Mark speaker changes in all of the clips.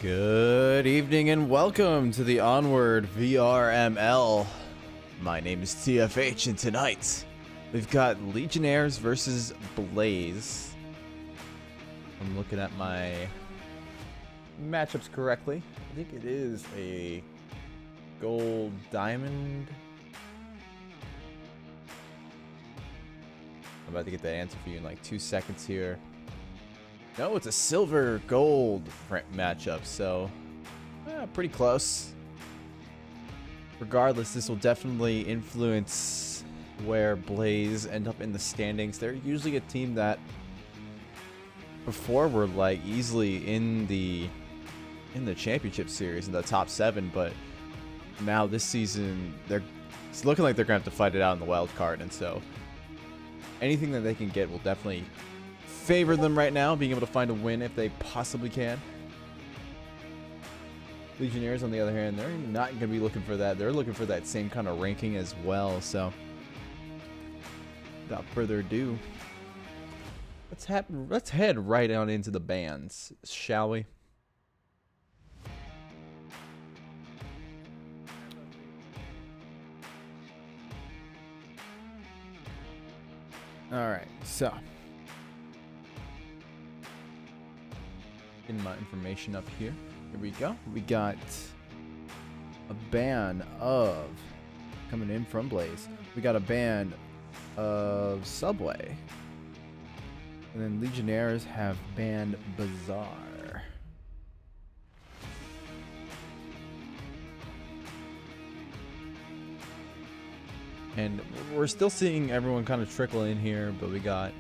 Speaker 1: Good evening and welcome to the Onward VRML. My name is TFH and tonight we've got Legionnaires versus Blaze. I'm looking at my matchups correctly. I think it is a gold diamond. I'm about to get that answer for you in like 2 seconds here. No, it's a silver gold matchup, so pretty close. Regardless, this will definitely influence where Blaze end up in the standings. They're usually a team that before were like easily in the championship series in the top 7, but now this season it's looking like they're gonna have to fight it out in the wild card, and so anything that they can get will definitely favor them right now, being able to find a win if they possibly can. Legionnaires, on the other hand, they're not going to be looking for that. They're looking for that same kind of ranking as well. So, without further ado, let's head right on into the bands, shall we? All right, so getting my information up here. Here we go. We got a ban of coming in from Blaze. We got a ban of Subway. And then Legionnaires have banned Bazaar. And we're still seeing everyone kind of trickle in here, but we got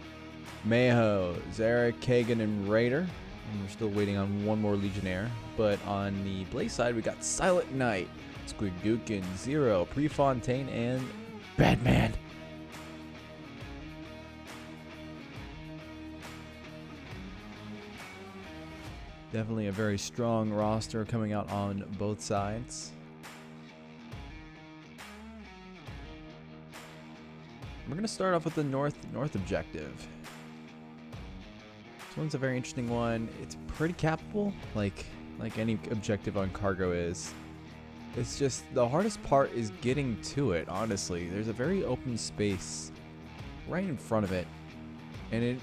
Speaker 1: Mayho, Zarek, Kagan, and Raider. And we're still waiting on one more Legionnaire. But on the Blaze side, we got Silent Knight, Squid Gookin, Zero, Prefontaine, and Batman. Definitely a very strong roster coming out on both sides. We're going to start off with the north objective. This one's a very interesting one. It's pretty capable, like any objective on Cargo is. It's just the hardest part is getting to it, honestly. There's a very open space right in front of it. And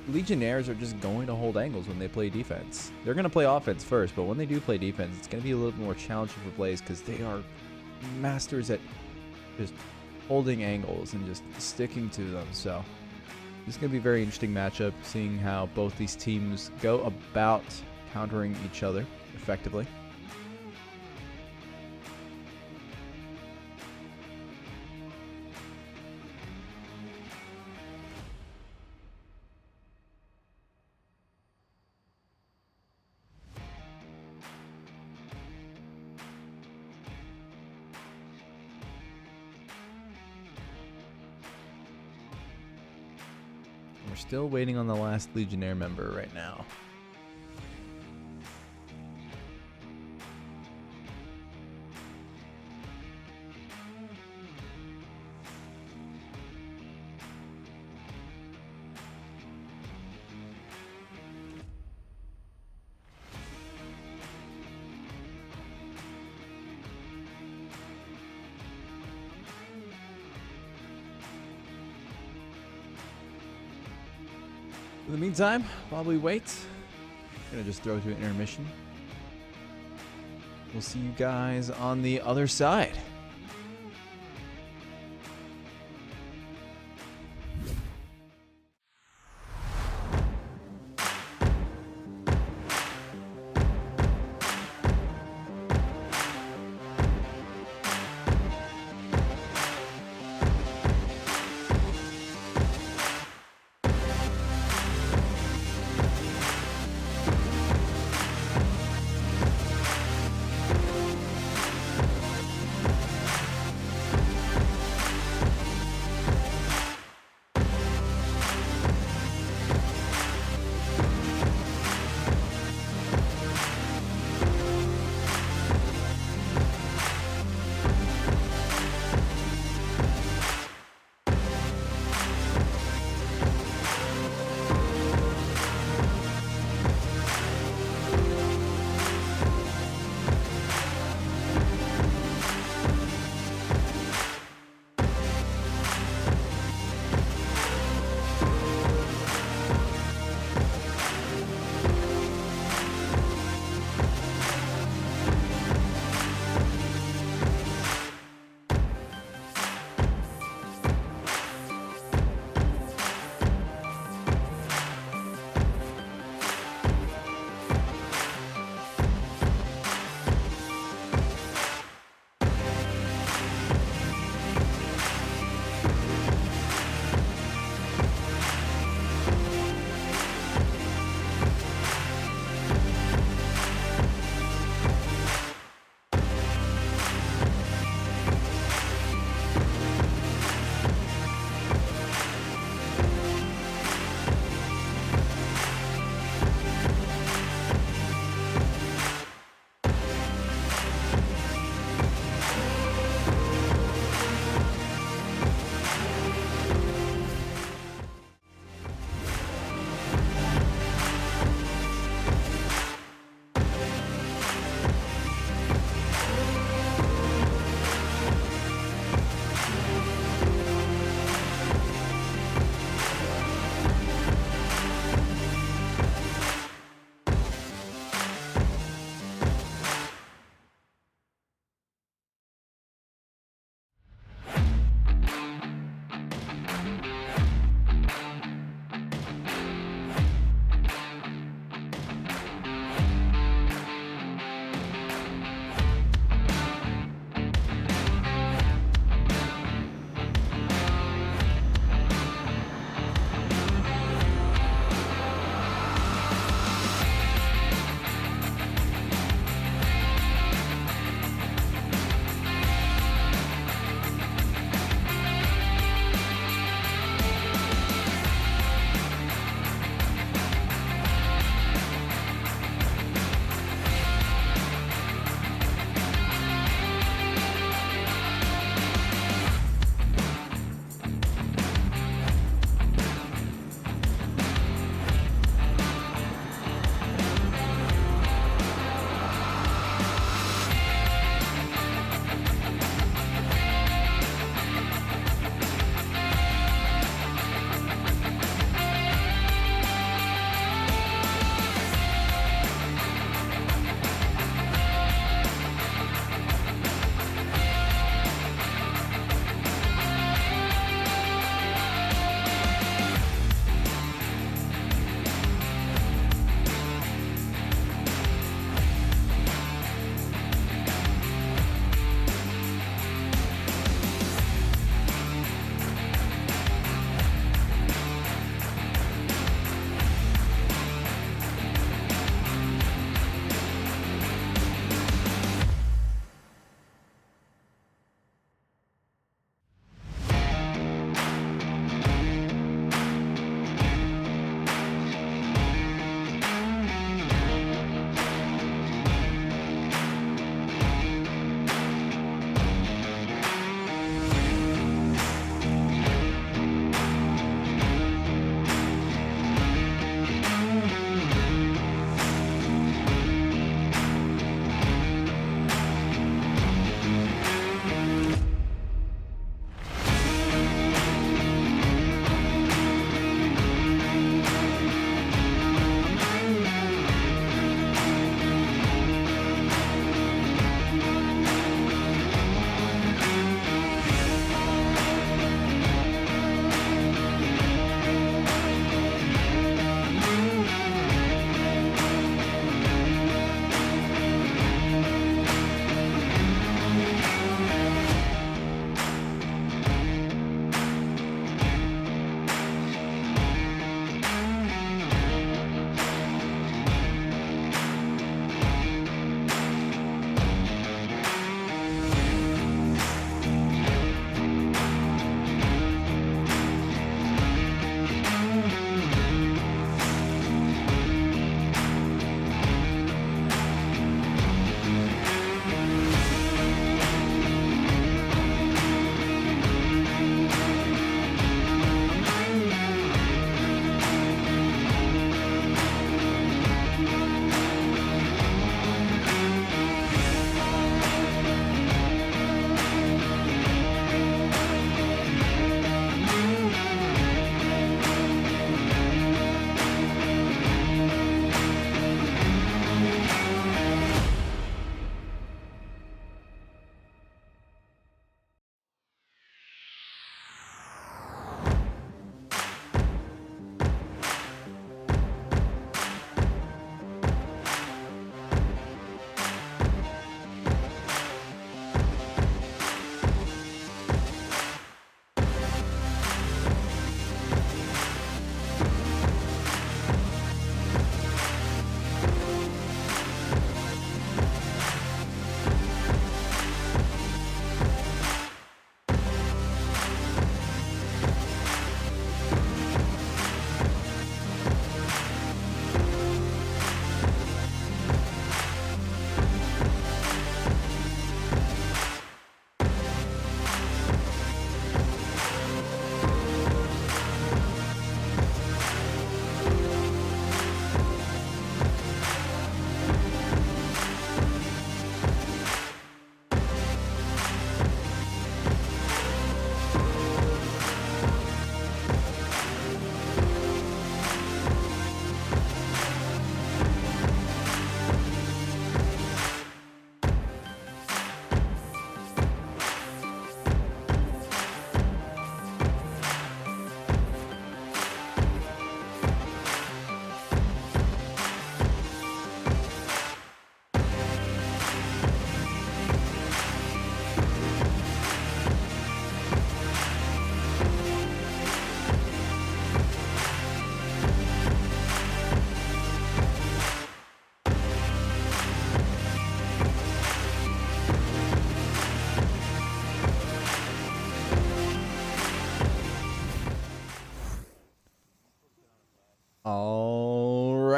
Speaker 1: Legionnaires are just going to hold angles when they play defense. They're going to play offense first, but when they do play defense, it's going to be a little more challenging for Blaze because they are masters at just holding angles and just sticking to them. So this is going to be a very interesting matchup, seeing how both these teams go about countering each other effectively. We're still waiting on the last Legionnaire member right now. In the meantime, while we wait, I'm gonna just throw to an intermission. We'll see you guys on the other side.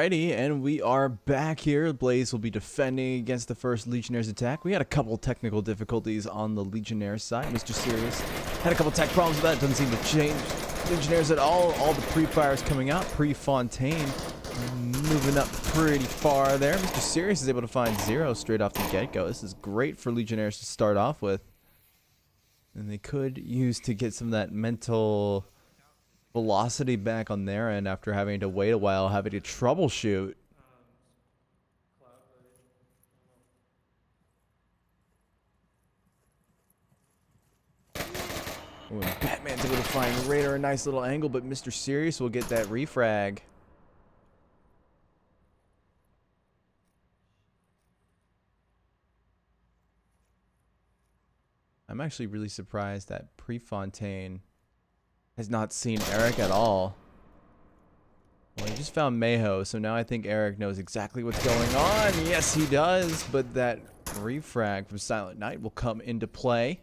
Speaker 1: Alrighty, and we are back here. Blaze will be defending against the first Legionnaires attack. We had a couple technical difficulties on the Legionnaires side. Mr. Serious had a couple tech problems with that. Doesn't seem to change Legionnaires at all. All the pre-fires coming out. Pre-Fontaine moving up pretty far there. Mr. Serious is able to find 0 straight off the get-go. This is great for Legionnaires to start off with. And they could use to get some of that mental velocity back on their end after having to wait a while, having to troubleshoot. Ooh, and Batman's able to find Raider a nice little angle, but Mr. Serious will get that refrag. I'm actually really surprised that Prefontaine has not seen Eric at all. Well, he just found Mayho, so now I think Eric knows exactly what's going on. Yes, he does, but that refrag from Silent Night will come into play.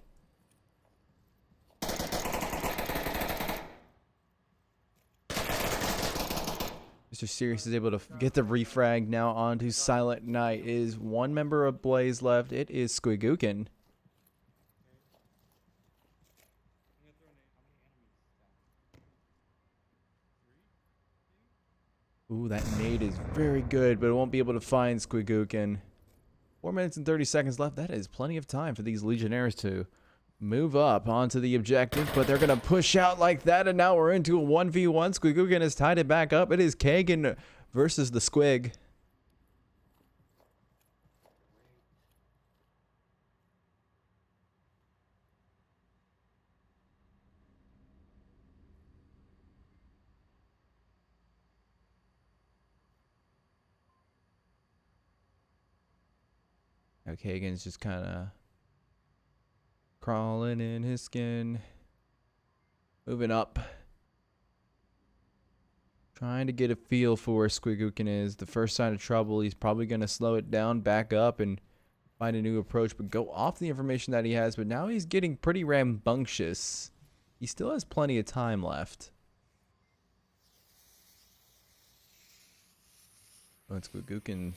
Speaker 1: Mr. Serious is able to get the refrag now onto Silent Night. Is one member of Blaze left? It is Squigookin. Ooh, that nade is very good, but it won't be able to find Squigookin. 4 minutes and 30 seconds left. That is plenty of time for these Legionnaires to move up onto the objective, but they're going to push out like that, and now we're into a 1v1. Squigookin has tied it back up. It is Kagan versus the Squig. Now Kagan's just kind of crawling in his skin. Moving up. Trying to get a feel for where Squigookin is. The first sign of trouble, he's probably going to slow it down, back up, and find a new approach, but go off the information that he has. But now he's getting pretty rambunctious. He still has plenty of time left. Oh, Squigookin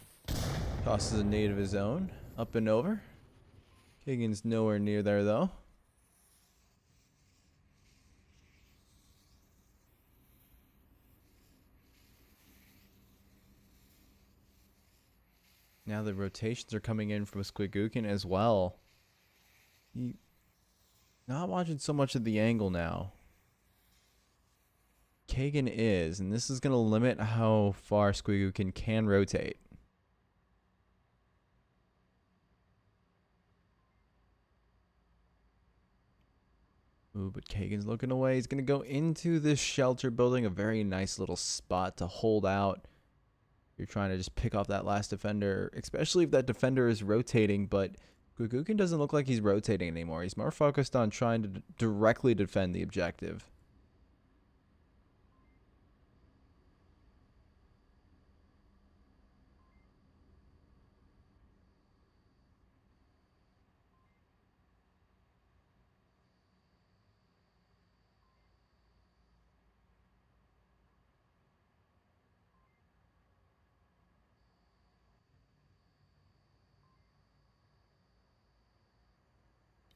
Speaker 1: tosses a nade of his own. Up and over. Kagan's nowhere near there, though. Now the rotations are coming in from Squigookin as well. Not watching so much of the angle now. Kagan is, and this is going to limit how far Squigookin can rotate. Ooh, but Kagan's looking away. He's going to go into this shelter building, a very nice little spot to hold out. You're trying to just pick off that last defender, especially if that defender is rotating, but Squigookin doesn't look like he's rotating anymore. He's more focused on trying to directly defend the objective.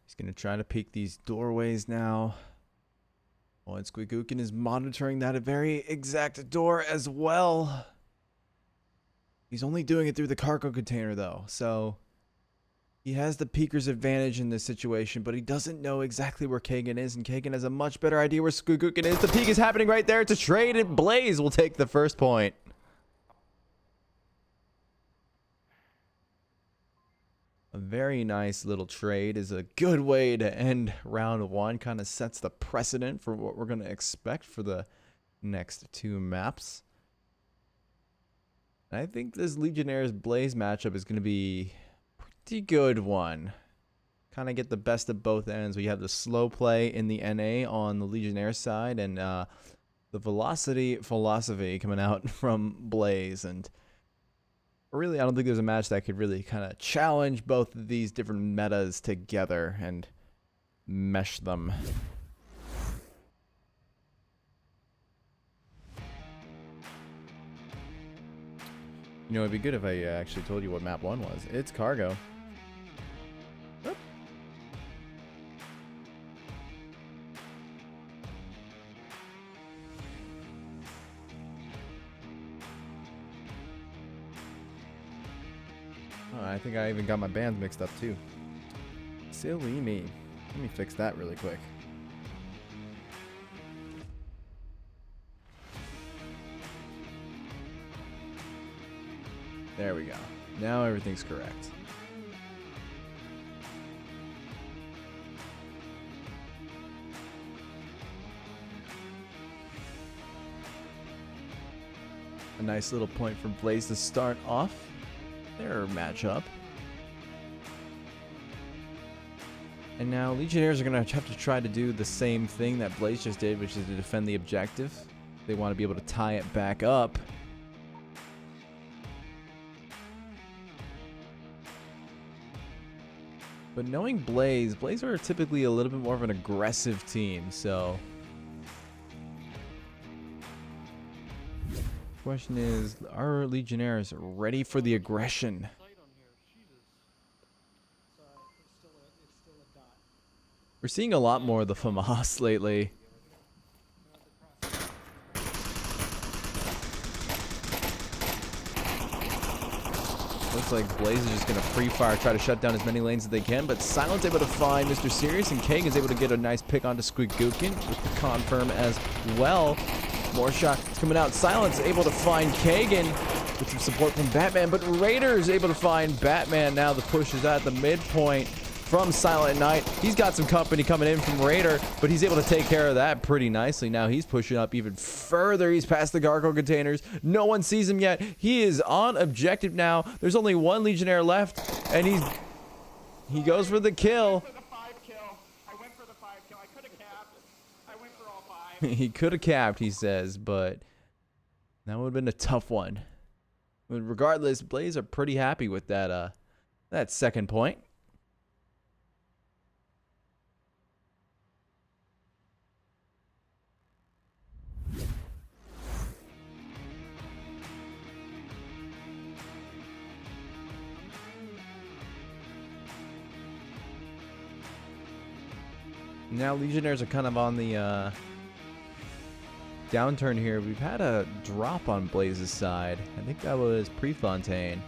Speaker 1: He's going to try to peek these doorways now. Oh, and Squigookin is monitoring that very exact door as well. He's only doing it through the cargo container, though. So he has the peeker's advantage in this situation, but he doesn't know exactly where Kagan is, and Kagan has a much better idea where Squigookin is. The peek is happening right there. It's a trade, and Blaze will take the first point. A very nice little trade is a good way to end round 1. Kind of sets the precedent for what we're going to expect for the next 2 maps. I think this Legionnaires Blaze matchup is going to be a pretty good one. Kind of get the best of both ends. We have the slow play in the NA on the Legionnaires side, and the velocity philosophy coming out from Blaze. And really, I don't think there's a match that could really kind of challenge both of these different metas together and mesh them. You know, it'd be good if I actually told you what map 1 was. It's cargo. Oop. Oh, I think I even got my bands mixed up too. Silly me. Let me fix that really quick. There we go. Now everything's correct. A nice little point from Blaze to start off their matchup. And now Legionnaires are going to have to try to do the same thing that Blaze just did, which is to defend the objective. They want to be able to tie it back up. But knowing Blaze are typically a little bit more of an aggressive team, so... Question is, are Legionnaires ready for the aggression? We're seeing a lot more of the FAMAS lately. Looks like Blaze is just going to free fire, try to shut down as many lanes as they can, but Silent's able to find Mr. Serious, and Kagan is able to get a nice pick onto Squigookin with the confirm as well. More shots coming out. Silent's able to find Kagan with some support from Batman, but Raider is able to find Batman. Now the push is at the midpoint from Silent Knight. He's got some company coming in from Raider, but he's able to take care of that pretty nicely. Now he's pushing up even further. He's past the Gargoyle containers. No one sees him yet. He is on objective now. There's only one Legionnaire left, and he goes for the kill. He could have capped, he says, but that would have been a tough one. But regardless, Blaze are pretty happy with that that second point. Now Legionnaires are kind of on the downturn here. We've had a drop on Blaze's side. I think that was Prefontaine.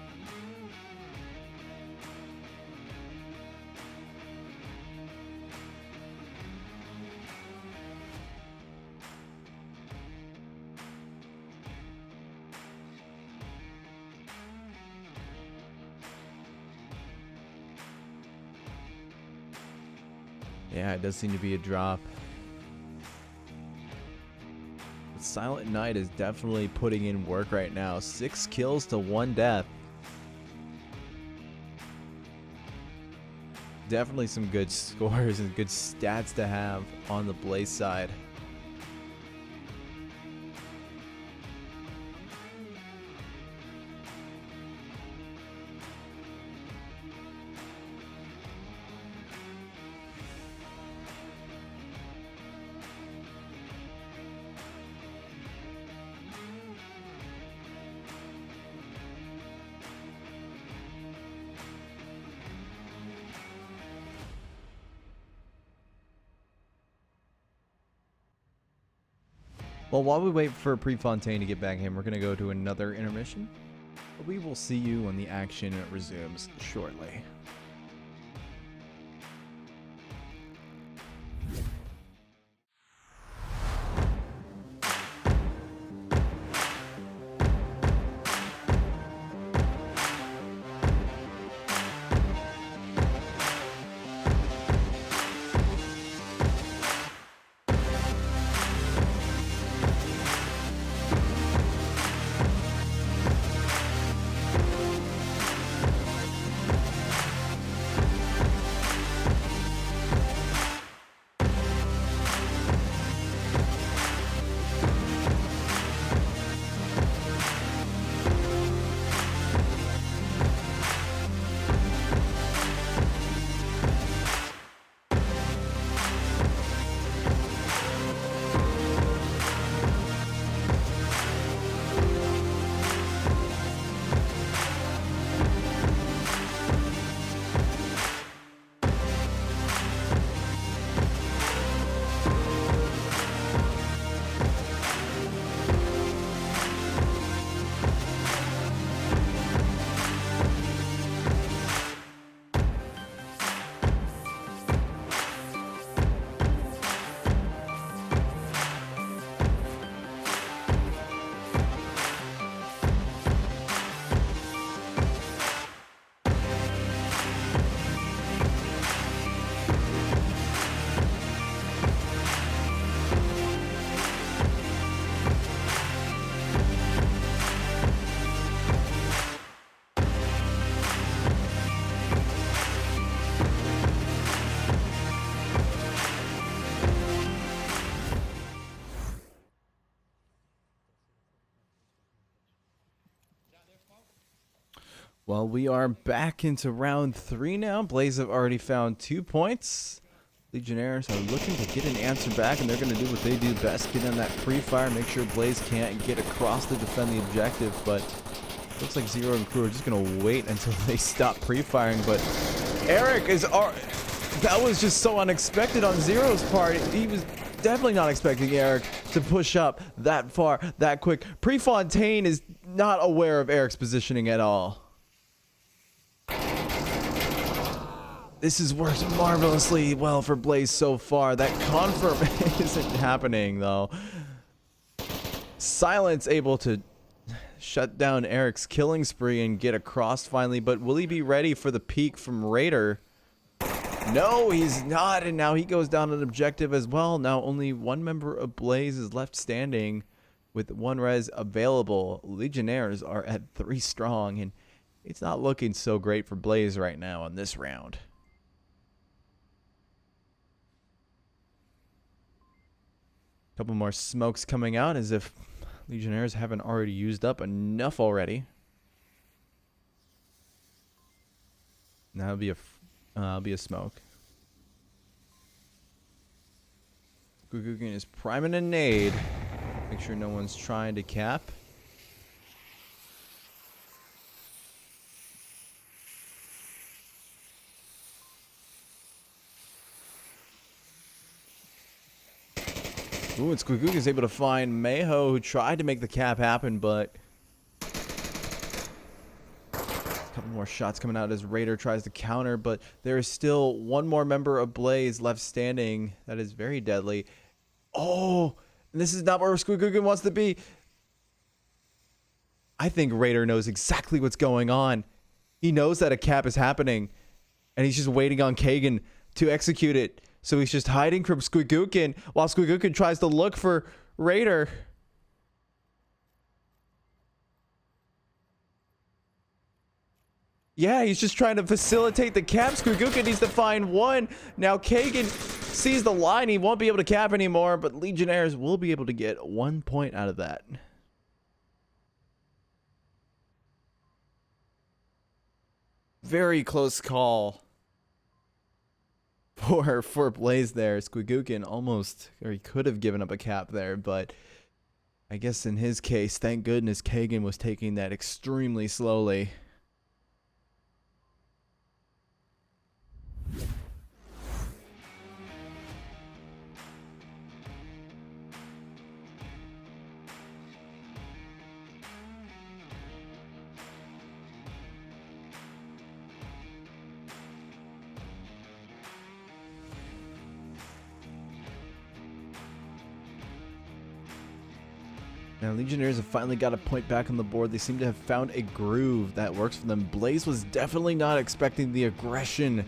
Speaker 1: Yeah, it does seem to be a drop. Silent Knight is definitely putting in work right now. 6 kills to 1 death. Definitely some good scores and good stats to have on the Blaze side. Well, while we wait for Prefontaine to get back in, we're going to go to another intermission. But we will see you when the action resumes shortly. Well, we are back into round 3 now. Blaze have already found 2 points. Legionnaires are looking to get an answer back, and they're going to do what they do best, get on that pre-fire, make sure Blaze can't get across to defend the objective, but looks like Zero and crew are just going to wait until they stop pre-firing, but Eric is... that was just so unexpected on Zero's part. He was definitely not expecting Eric to push up that far, that quick. Prefontaine is not aware of Eric's positioning at all. This has worked marvelously well for Blaze so far. That confirm isn't happening, though. Silence able to shut down Eric's killing spree and get across finally, but will he be ready for the peek from Raider? No, he's not, and now he goes down an objective as well. Now only one member of Blaze is left standing with 1 res available. Legionnaires are at 3 strong, and it's not looking so great for Blaze right now in this round. Couple more smokes coming out as if Legionnaires haven't already used up enough already. Now it'll be a smoke. Gugugan is priming a nade. Make sure no one's trying to cap. Ooh, and Squiguk is able to find Mayho, who tried to make the cap happen, but a couple more shots coming out as Raider tries to counter, but there is still one more member of Blaze left standing. That is very deadly. Oh, and this is not where Squiguk wants to be. I think Raider knows exactly what's going on. He knows that a cap is happening, and he's just waiting on Kagan to execute it. So he's just hiding from Squigukin while Squigukin tries to look for Raider. Yeah, he's just trying to facilitate the cap. Squigukin needs to find 1. Now Kagan sees the line. He won't be able to cap anymore, but Legionnaires will be able to get 1 point out of that. Very close call for Blaze there. Squigukin almost, or he could have given up a cap there, but I guess in his case, thank goodness Kagan was taking that extremely slowly. Now, Legionnaires have finally got a point back on the board. They seem to have found a groove that works for them. Blaze was definitely not expecting the aggression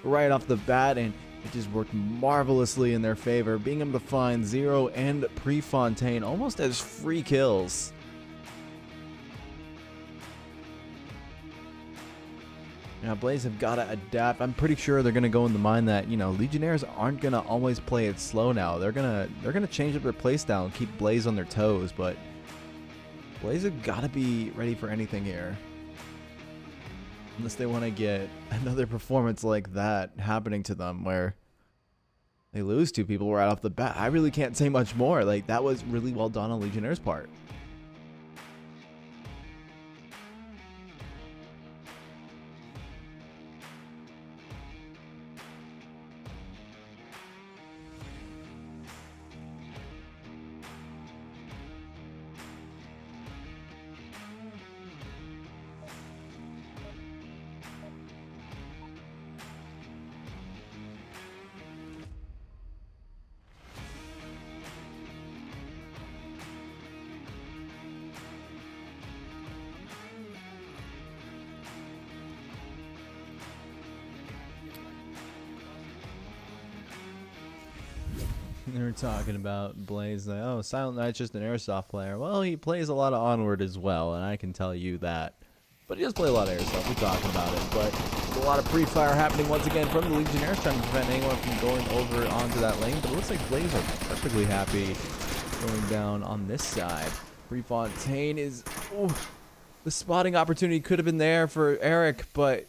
Speaker 1: right off the bat, and it just worked marvelously in their favor, being able to find Zero and Prefontaine almost as free kills. Now, Blaze have got to adapt. I'm pretty sure they're going to go in the mind that, you know, Legionnaires aren't going to always play it slow now. They're going to change up their playstyle and keep Blaze on their toes, but Blaze have got to be ready for anything here. Unless they want to get another performance like that happening to them where they lose 2 people right off the bat. I really can't say much more. Like, that was really well done on Legionnaires' part. They were talking about Blaze, like, oh, Silent Knight's just an airsoft player. Well, he plays a lot of Onward as well, and I can tell you that. But he does play a lot of airsoft. We're talking about it. But a lot of pre-fire happening once again from the Legionnaires, trying to prevent anyone from going over onto that lane. But it looks like Blaze are perfectly happy going down on this side. Prefontaine is... Ooh, The spotting opportunity could have been there for Eric, but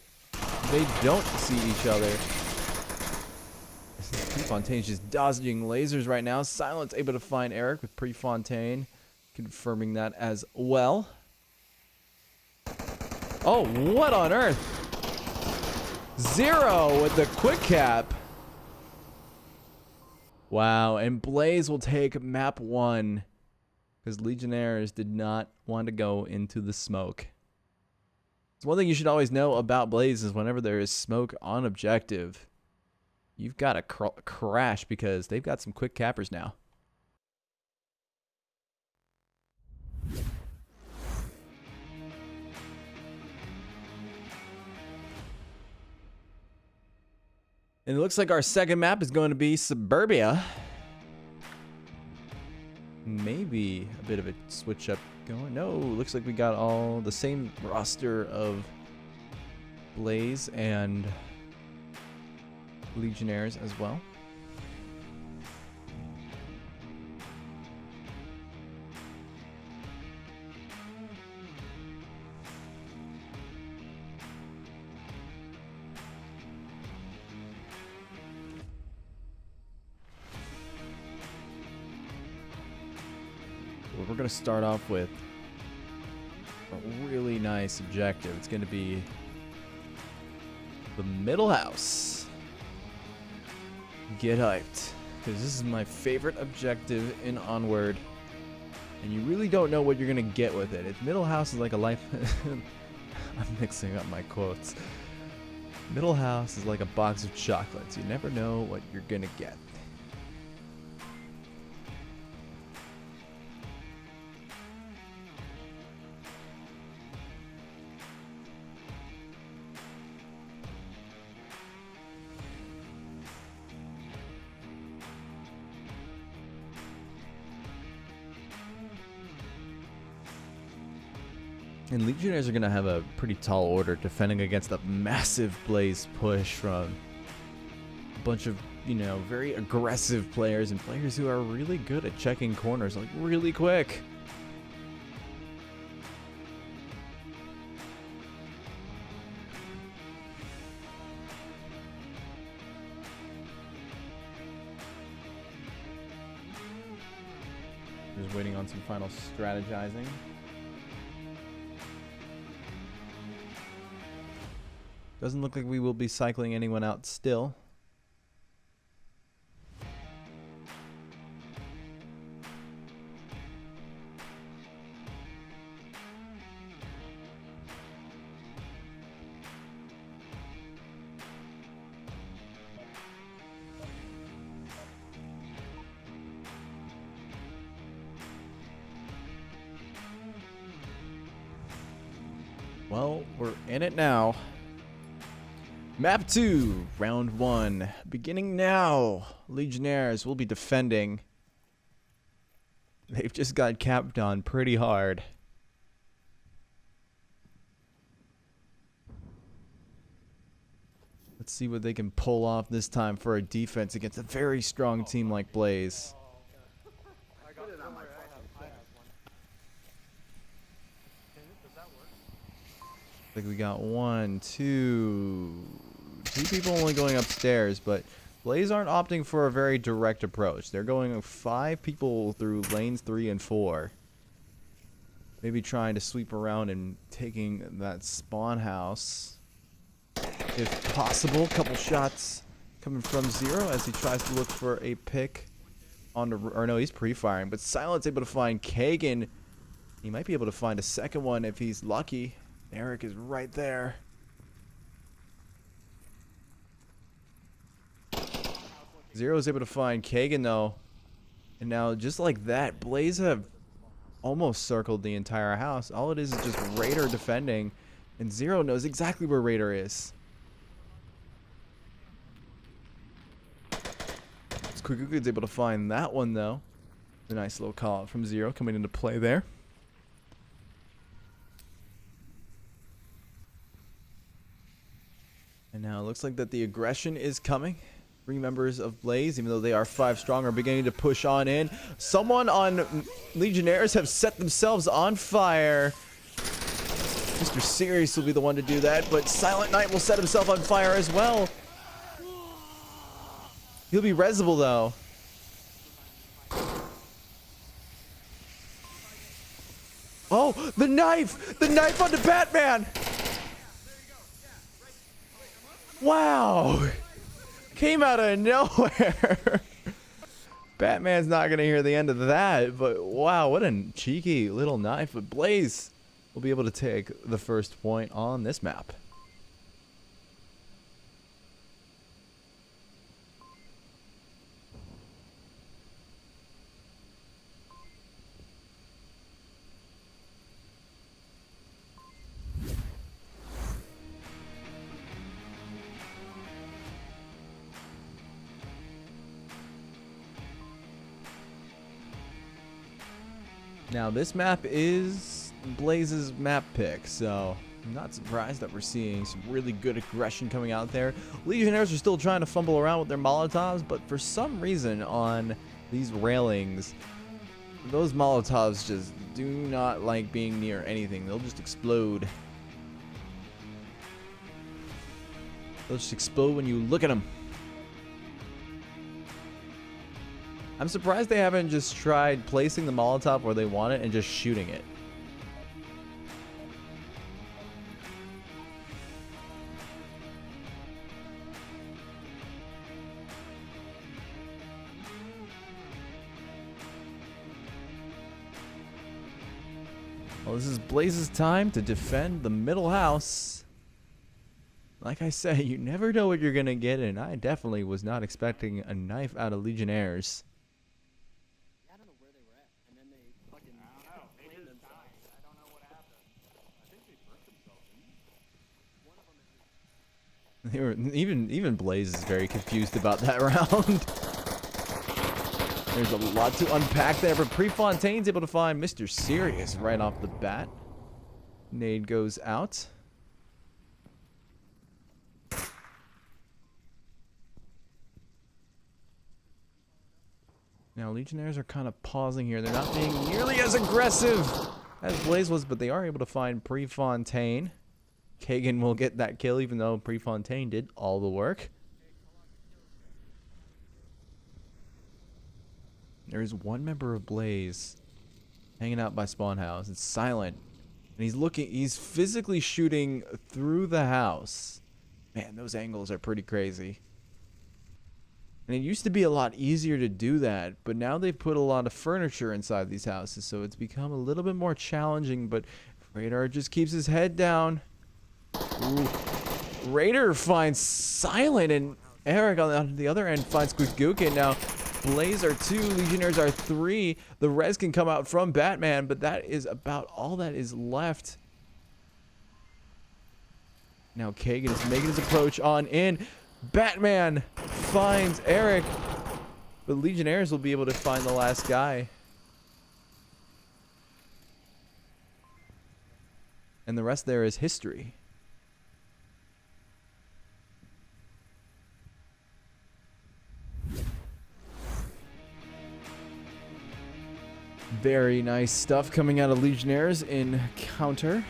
Speaker 1: they don't see each other. Prefontaine's just dodging lasers right now. Silent's able to find Eric with Prefontaine, confirming that as well. Oh, what on earth? Zero with the quick cap. Wow, and Blaze will take map 1 because Legionnaires did not want to go into the smoke. So one thing you should always know about Blaze is whenever there is smoke on objective, you've got to crash because they've got some quick cappers now. And it looks like our second map is going to be Suburbia. Maybe a bit of a switch up going. No, looks like we got all the same roster of Blaze and Legionnaires as well. We're going to start off with a really nice objective. It's going to be the middle house. Get hyped, because this is my favorite objective in Onward, and you really don't know what you're going to get with it. If middle house is like a life... I'm mixing up my quotes. Middle house is like a box of chocolates. You never know what you're going to get. And Legionnaires are going to have a pretty tall order defending against a massive Blaze push from a bunch of, you know, very aggressive players and players who are really good at checking corners, like really quick. Just waiting on some final strategizing. Doesn't look like we will be cycling anyone out still. Well, we're in it now. Map 2, round 1, beginning now. Legionnaires will be defending. They've just got capped on pretty hard. Let's see what they can pull off this time for a defense against a very strong team like Blaze. I think we got two people only going upstairs, but Blaze aren't opting for a very direct approach. They're going 5 people through lanes 3 and 4. Maybe trying to sweep around and taking that spawn house. If possible, couple shots coming from Zero as he tries to look for a pick on the, or no, he's pre-firing, but Silent's able to find Kagan. He might be able to find a second one if he's lucky. Eric is right there. Zero is able to find Kagan though. And now just like that, Blaze have almost circled the entire house. All it is just Raider defending. And Zero knows exactly where Raider is. Quick's able to find that one though. A nice little call out from Zero coming into play there. And now it looks like that the aggression is coming. 3 members of Blaze, even though they are 5 strong, are beginning to push on in. Someone on Legionnaires have set themselves on fire. Mr. Serious will be the one to do that, but Silent Knight will set himself on fire as well. He'll be resable though. Oh, the knife! The knife onto Batman! Wow! Came out of nowhere. Batman's not gonna hear the end of that, but wow, what a cheeky little knife. But Blaze will be able to take the first point on this map. Now this map is Blaze's map pick, so I'm not surprised that we're seeing some really good aggression coming out there. Legionnaires are still trying to fumble around with their Molotovs, but for some reason on these railings, those Molotovs just do not like being near anything. They'll just explode. They'll just explode when you look at them. I'm surprised they haven't just tried placing the Molotov where they want it and just shooting it. Well, this is Blaze's time to defend the middle house. Like I said, you never know what you're going to get, and I definitely was not expecting a knife out of Legionnaires. They were even Blaze is very confused about that round. There's a lot to unpack there, but Prefontaine's able to find Mr. Serious right off the bat. Nade goes out. Now Legionnaires are kind of pausing here. They're not being nearly as aggressive as Blaze was, but they are able to find Prefontaine. Kagan will get that kill, even though Prefontaine did all the work. There is one member of Blaze hanging out by Spawn House. It's Silent. And he's physically shooting through the house. Man, those angles are pretty crazy. And it used to be a lot easier to do that, but now they've put a lot of furniture inside these houses, so it's become a little bit more challenging, but Radar just keeps his head down. Ooh. Raider finds Silent, and Eric on the other end finds Quick Now Blaze are 2, Legionnaires are 3. The res can come out from Batman, but that is about all that is left. Now Kagan is making his approach on in. Batman finds Eric, but Legionnaires will be able to find the last guy. And the rest there is history. Very nice stuff coming out of Legionnaires in counter.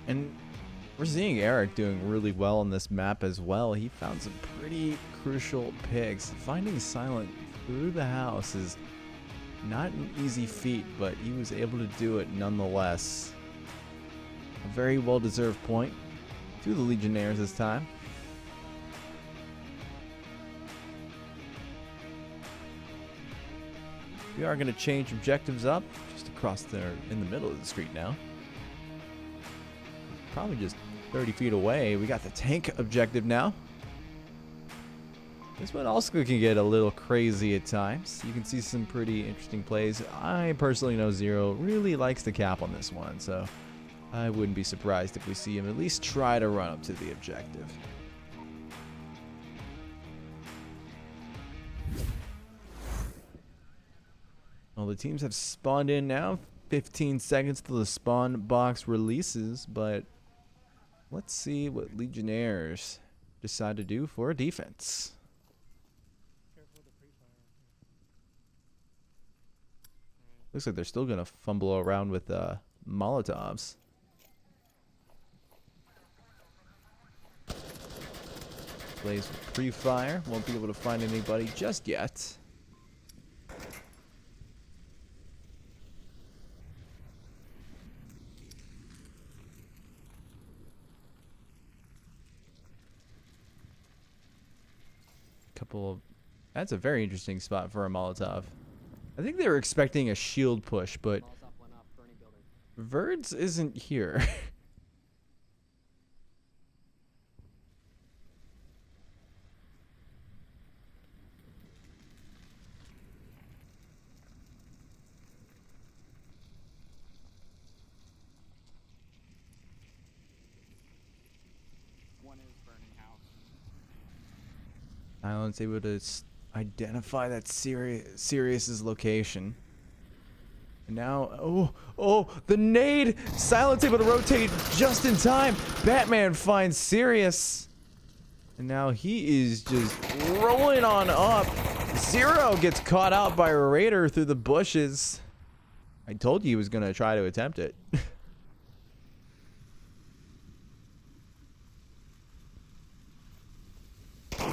Speaker 1: And we're seeing Eric doing really well on this map as well. He found some pretty crucial picks. Finding Silent through the house is not an easy feat, but he was able to do it nonetheless. A very well-deserved point to the Legionnaires this time. We are going to change objectives up just across there in the middle of the street now. Probably just 30 feet away. We got the tank objective now. This one also can get a little crazy at times. You can see some pretty interesting plays. I personally know Zero really likes the cap on this one, so I wouldn't be surprised if we see him at least try to run up to the objective. Well, the teams have spawned in now. 15 seconds till the spawn box releases, but let's see what Legionnaires decide to do for a defense. Looks like they're still going to fumble around with Molotovs. Blaze with pre-fire. Won't be able to find anybody just yet. That's a very interesting spot for a Molotov. I think they were expecting a shield push, but Verds isn't here. Silence able to identify that Sirius's location. And now, the nade! Silence able to rotate just in time. Batman finds Sirius. And now he is just rolling on up. Zero gets caught out by a Raider through the bushes. I told you he was going to try to attempt it.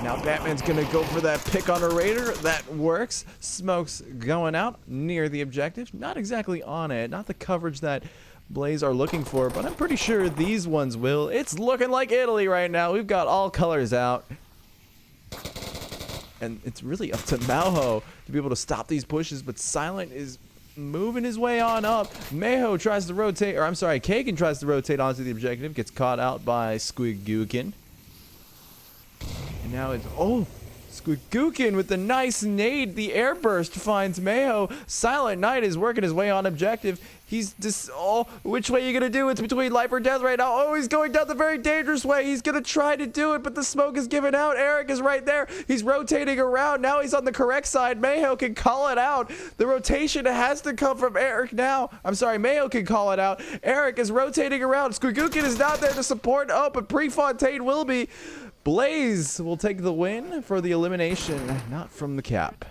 Speaker 1: Now Batman's gonna go for that pick on a Raider. That works. Smoke's going out near the objective. Not exactly on it. Not the coverage that Blaze are looking for, but I'm pretty sure these ones will. It's looking like Italy right now. We've got all colors out. And it's really up to Maho to be able to stop these pushes, but Silent is moving his way on up. Maho tries to rotate, or I'm sorry, Kagan tries to rotate onto the objective. Gets caught out by Squigukin. And now it's, Squigukin with the nice nade. The airburst finds Mayo. Silent Knight is working his way on objective. He's just, which way are you going to do? It's between life or death right now. Oh, he's going down the very dangerous way. He's going to try to do it, but the smoke is giving out. Eric is right there. He's rotating around. Now he's on the correct side. Mayo can call it out. The rotation has to come from Eric now. I'm sorry, Mayo can call it out. Eric is rotating around. Squigukin is not there to support. Oh, but Prefontaine will be. Blaze will take the win for the elimination, not from the cap.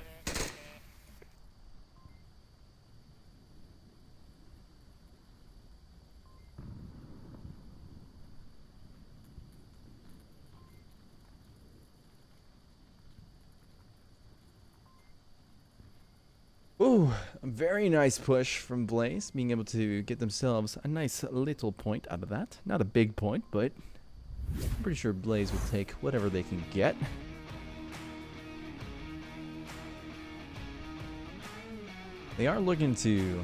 Speaker 1: Ooh, a very nice push from Blaze, being able to get themselves a nice little point out of that. Not a big point, but I'm pretty sure Blaze will take whatever they can get. They are looking to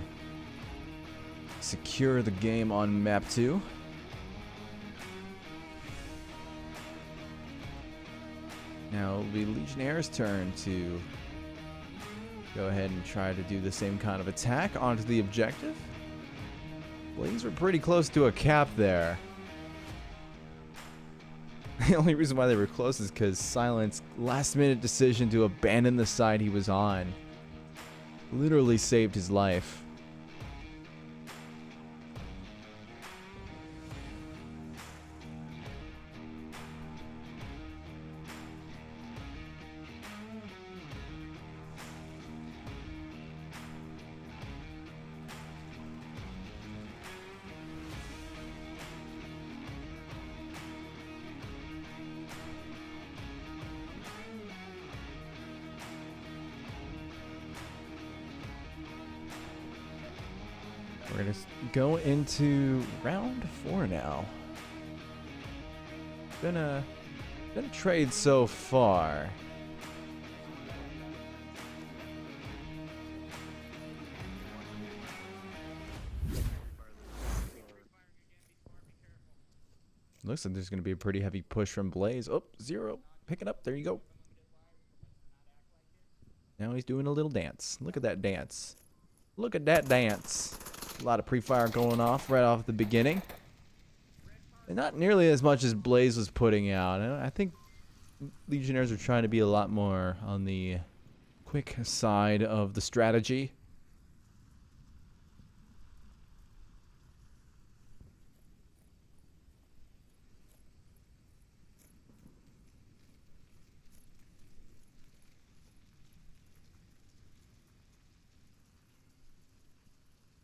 Speaker 1: secure the game on map 2. Now it'll be Legionnaires' turn to go ahead and try to do the same kind of attack onto the objective. Blaze were pretty close to a cap there. The only reason why they were close is because Silent's last-minute decision to abandon the side he was on literally saved his life. We're going to go into round 4 now. Been a trade so far. Looks like there's going to be a pretty heavy push from Blaze. Oh, Zero. Pick it up. There you go. Now he's doing a little dance. Look at that dance. Look at that dance. A lot of pre-fire going off right off the beginning. And not nearly as much as Blaze was putting out. I think Legionnaires are trying to be a lot more on the quick side of the strategy.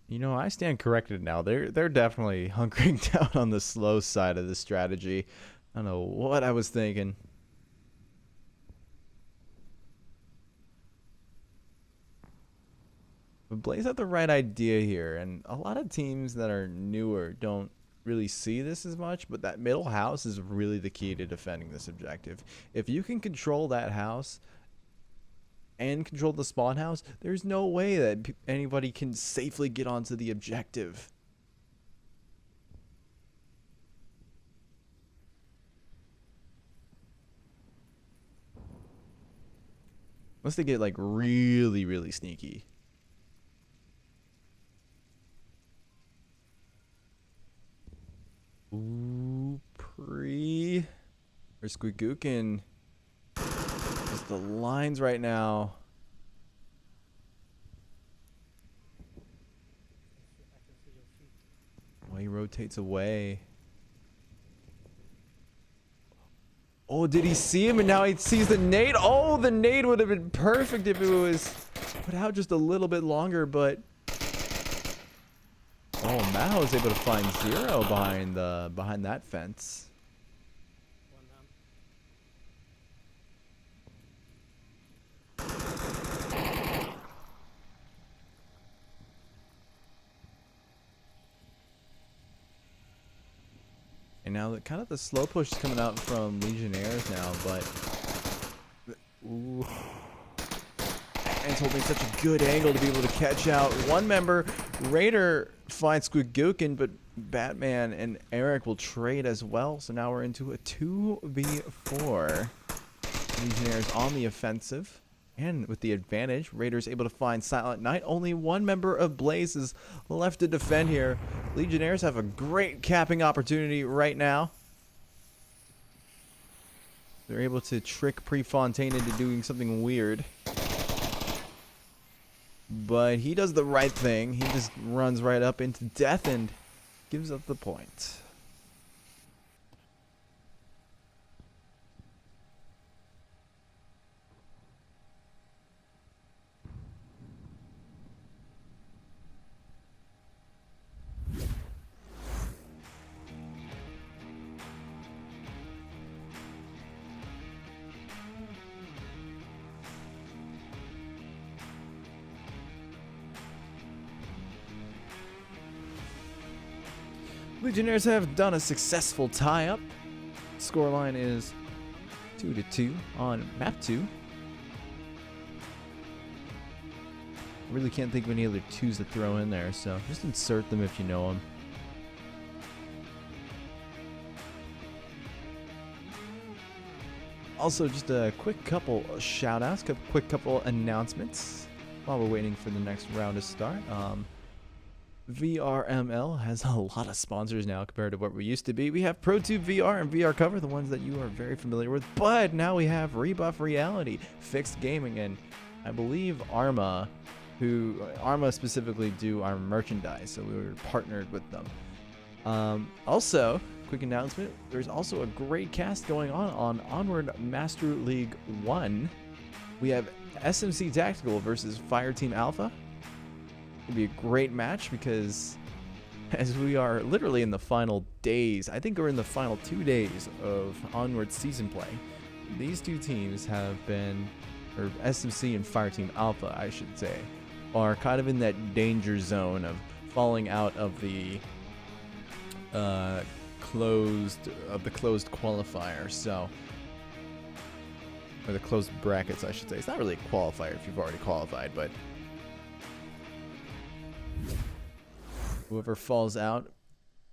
Speaker 1: You know, I stand corrected now. They're definitely hunkering down on the slow side of the strategy. I don't know what I was thinking. But Blaze had the right idea here, and a lot of teams that are newer don't really see this as much, but that middle house is really the key to defending this objective. If you can control that house and control the spawn house, there's no way that anybody can safely get onto the objective. Unless they get like really, really sneaky. Ooh, Where's Squigookin? Just the lines right now. Oh, he rotates away. Oh, did he see him? And now he sees the nade. Oh, the nade would have been perfect if it was put out just a little bit longer, but oh, Mao was able to find Zero behind that fence. And now kind of the slow push is coming out from Legionnaires now, but ooh. Batman's holding such a good angle to be able to catch out one member. Raider finds Squigookin, but Batman and Eric will trade as well. So now we're into a 2v4. Legionnaires on the offensive. And with the advantage, Raiders able to find Silent Knight. Only one member of Blaze is left to defend here. Legionnaires have a great capping opportunity right now. They're able to trick Prefontaine into doing something weird. But he does the right thing. He just runs right up into death and gives up the point. Legionnaires have done a successful tie-up. Scoreline is 2-2 on map 2. I really can't think of any other 2s to throw in there, so just insert them if you know them. Also, just a quick couple shout-outs, quick couple announcements while we're waiting for the next round to start. VRML has a lot of sponsors now compared to what we used to be. We have ProTube VR and VR Cover, the ones that you are very familiar with. But now we have Rebuff Reality, Fixed Gaming, and I believe Arma, who Arma specifically do our merchandise, so we were partnered with them. Also, quick announcement, there's also a great cast going on Onward Master League 1. We have SMC Tactical versus Fireteam Alpha. It'd be a great match because as we are literally in the final days, I think we're in the final 2 days of Onward season play. These two teams have been, or SMC and Fireteam Alpha, I should say, are kind of in that danger zone of falling out of the closed qualifier. So, or the closed brackets, I should say. It's not really a qualifier if you've already qualified, but whoever falls out,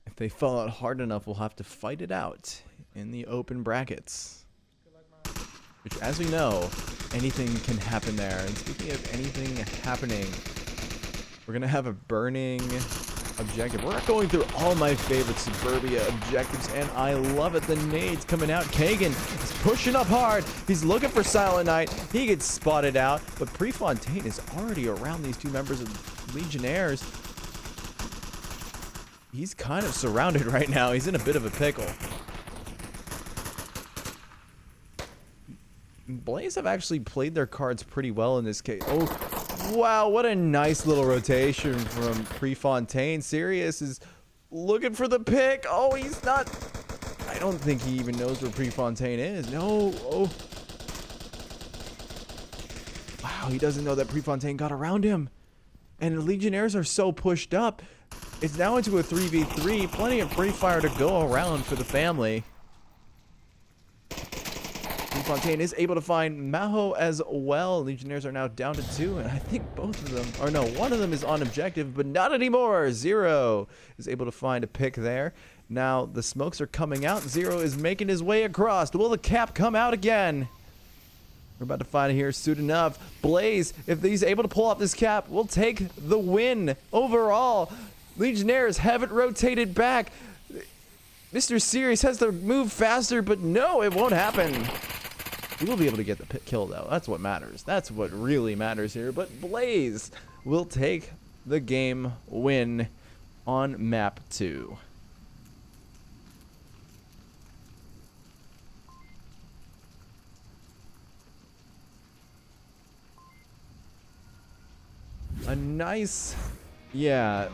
Speaker 1: if they fall out hard enough, will have to fight it out in the open brackets. Which, as we know, anything can happen there. And speaking of anything happening, we're going to have a burning objective. We're going through all my favorite Suburbia objectives, and I love it. The nades coming out. Kagan is pushing up hard. He's looking for Silent Knight. He gets spotted out, but Prefontaine is already around these two members of Legionnaires. He's kind of surrounded right now. He's in a bit of a pickle. Blaze have actually played their cards pretty well in this case. Oh, wow, what a nice little rotation from Prefontaine. Sirius is looking for the pick. Oh, he's not... I don't think he even knows where Prefontaine is. No. Oh. Wow, he doesn't know that Prefontaine got around him. And the Legionnaires are so pushed up. It's now into a 3v3. Plenty of free fire to go around for the family. Prefontaine is able to find Maho as well. Legionnaires are now down to 2, and I think both of them, or no, one of them is on objective, but not anymore. Zero is able to find a pick there. Now the smokes are coming out. Zero is making his way across. Will the cap come out again? We're about to find it here soon enough. Blaze, if he's able to pull off this cap, will take the win overall. Legionnaires haven't rotated back. Mr. Sirius has to move faster, but no, it won't happen. He will be able to get the kill, though. That's what matters. That's what really matters here. But Blaze will take the game win on map 2. A nice... Yeah.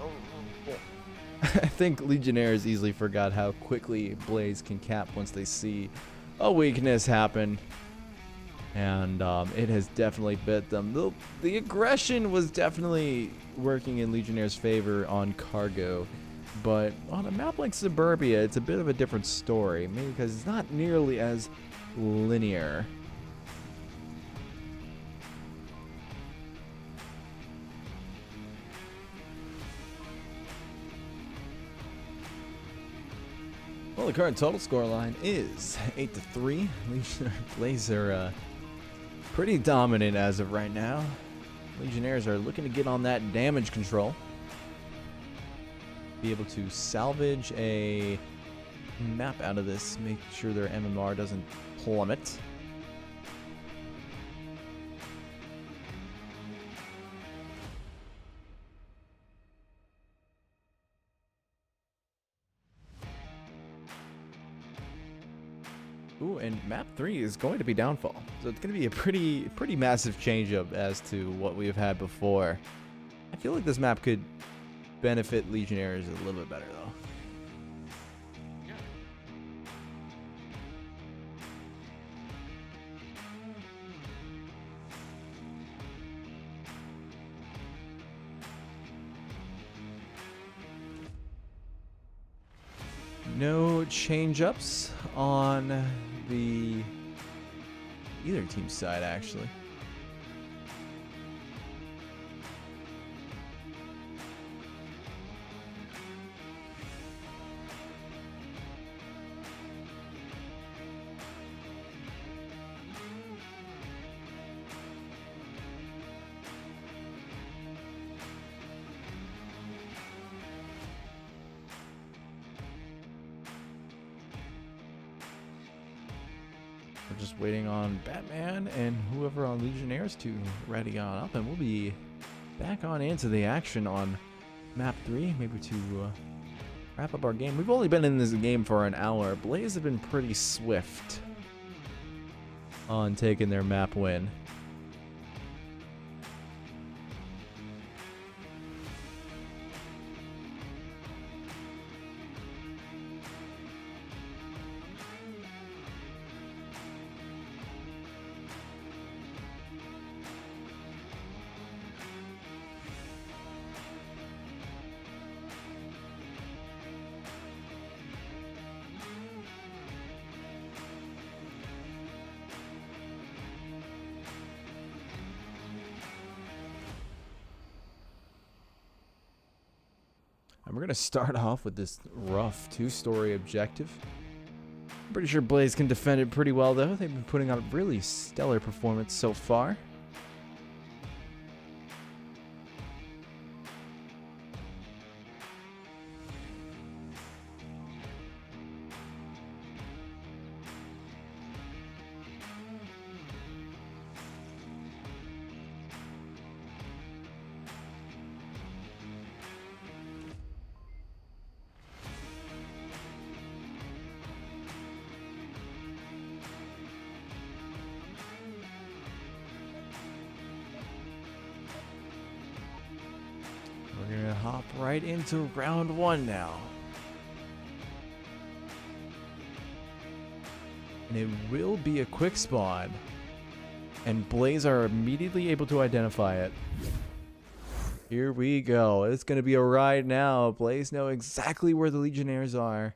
Speaker 1: I think Legionnaires easily forgot how quickly Blaze can cap once they see a weakness happen. And it has definitely bit them. The aggression was definitely working in Legionnaires' favor on Cargo. But on a map like Suburbia, it's a bit of a different story. Maybe because it's not nearly as linear. Well, the current total score line is 8-3. Blaze are pretty dominant as of right now. Legionnaires are looking to get on that damage control. Be able to salvage a map out of this. Make sure their MMR doesn't plummet. Ooh, and map 3 is going to be Downfall. So it's going to be a pretty massive change up as to what we've had before. I feel like this map could benefit Legionnaires a little bit better, though. No change-ups on the either team's side, actually. We're just waiting on Batman and whoever on Legionnaires to ready on up, and we'll be back on into the action on map 3, maybe to wrap up our game. We've only been in this game for an hour. Blaze have been pretty swift on taking their map win. And we're going to start off with this rough 2-story objective. I'm pretty sure Blaze can defend it pretty well, though. They've been putting on a really stellar performance so far. right into round one now. And it will be a quick spawn. And Blaze are immediately able to identify it. Here we go. It's going to be a ride now. Blaze know exactly where the Legionnaires are.